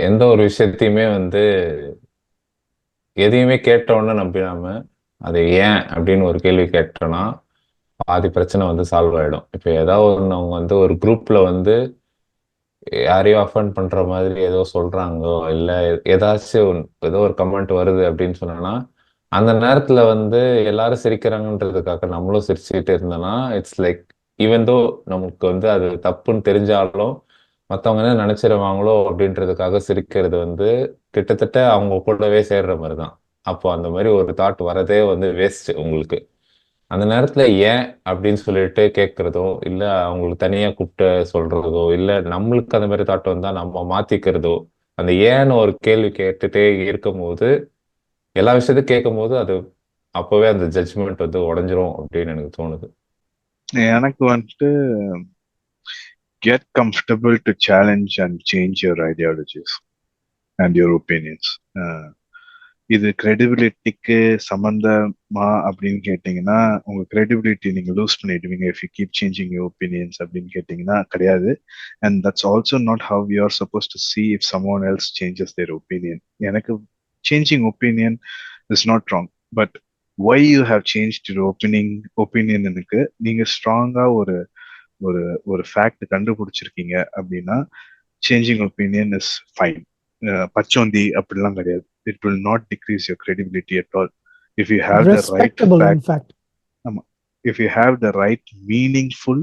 எந்த ஒரு விஷயத்தையுமே வந்து எதையுமே கேட்டோன்னு நம்பிடாம அது ஏன் அப்படின்னு ஒரு கேள்வி கேட்டோன்னா பாதி பிரச்சனை வந்து சால்வ் ஆகிடும். இப்போ ஏதாவது ஒன்று வந்து ஒரு குரூப்பில் வந்து யாரையோ அஃபெண்ட் பண்ணுற மாதிரி ஏதோ சொல்கிறாங்கோ, இல்லை ஏதாச்சும் ஏதோ ஒரு கமெண்ட் வருது அப்படின்னு சொன்னோன்னா அந்த நேரத்தில் வந்து எல்லாரும் சிரிக்கிறாங்கன்றதுக்காக நம்மளும் சிரிச்சுக்கிட்டு இருந்தோன்னா இட்ஸ் லைக் ஈவன் தோ நமக்கு வந்து அது தப்புன்னு தெரிஞ்சாலும் மற்றவங்க என்ன நினச்சிருவாங்களோ அப்படின்றதுக்காக சிரிக்கிறது வந்து கிட்டத்தட்ட அவங்க கூடவே சேர்ற மாதிரி தான். அப்போ அந்த மாதிரி ஒரு தாட் வரதே வந்து வேஸ்ட் உங்களுக்கு. அந்த நேரத்தில் ஏன் அப்படின்னு சொல்லிட்டு கேட்குறதோ, இல்லை அவங்களுக்கு தனியாக கூப்பிட்டு சொல்கிறதோ, இல்லை நம்மளுக்கு அந்த மாதிரி தாட் வந்தால் நம்ம மாற்றிக்கிறதோ, அந்த ஏன்னு ஒரு கேள்வி கேட்டுகிட்டே இருக்கும்போது எல்லா விஷயத்தையும் கேட்கும் போது அது அப்போவே அந்த ஜட்ஜ்மெண்ட் வந்து உடஞ்சிரும் அப்படின்னு எனக்கு தோணுது. எனக்கு வந்துட்டு get comfortable to challenge and change your ideologies and your opinions. இது credibilityக்கு சம்பந்தமா அப்படின்னு கேட்டீங்கன்னா உங்க credibility நீங்க லூஸ் பண்ணிடுவீங்க if you keep changing your opinions அப்படின்னு கேட்டீங்கன்னா கிடையாது. And that's also not how you are supposed to see if someone else changes their opinion. எனக்கு changing opinion is not wrong, but why you have changed your opinion எனக்கு நீங்க ஸ்ட்ராங்கா ஒரு fact கண்டுபிடிச்சிருக்கீங்க அப்படின்னா சேஞ்சிங் ஒப்பீனியன் இஸ் ஃபைன். பச்சோந்தி அப்படிலாம் கிடையாது. It will not decrease your credibility at all if you have the right fact. ஆமா, if you have the right meaningful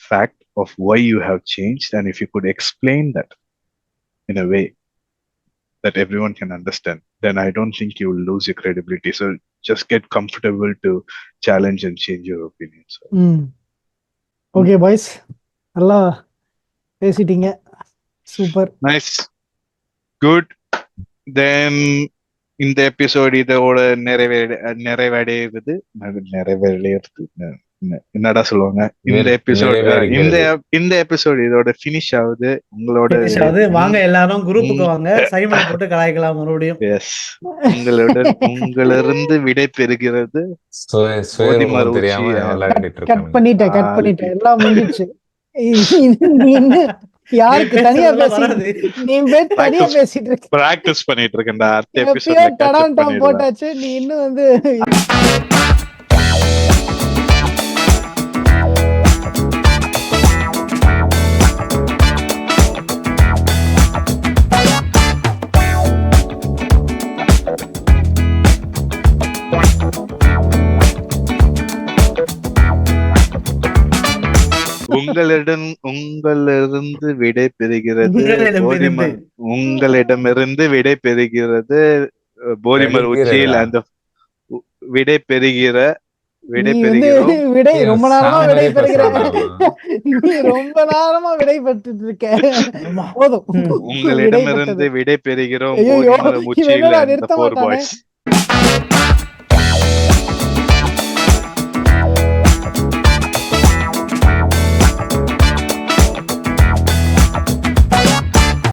fact of why you have changed and if you could explain that in a way that everyone can understand, then I don't think you will lose your credibility. So just get comfortable to challenge and change your opinions. Okay boys, நல்லா பேசிட்டீங்க. Super. Nice, good. Then இந்த episode இதோட நிறைவடைவது என்னடா சொல்லுவாங்க, இந்த episode இந்த episode இதோட finish ஆகுது. உங்களோட வாங்க எல்லாரும் குரூப்புக்கு வாங்க, சைமன் போட்டு கலாய்க்கலாம் மறுபடியும். எஸ், உங்களிருந்து விடை பெறுகிறது. கட் பண்ணிட்டேன் எல்லாம் முடிஞ்சிச்சு. யாருக்கு தனியா பேசிட்டு இருக்க, பிராக்டிஸ் பண்ணிட்டு இருக்கேன்டா. அடுத்த எபிசோட்ல போட்டாச்சு. நீ இன்னும் வந்து உங்களிடமிருந்து விடை பெறுகிறது உங்களிடமிருந்து விடை பெறுகிறது போலிமர் உச்சியில் அந்த விடை பெறுகிறோம். ரொம்ப நேரமா விடை பெற்று இருக்க. போதும், உங்களிடமிருந்து விடை பெறுகிறோம்.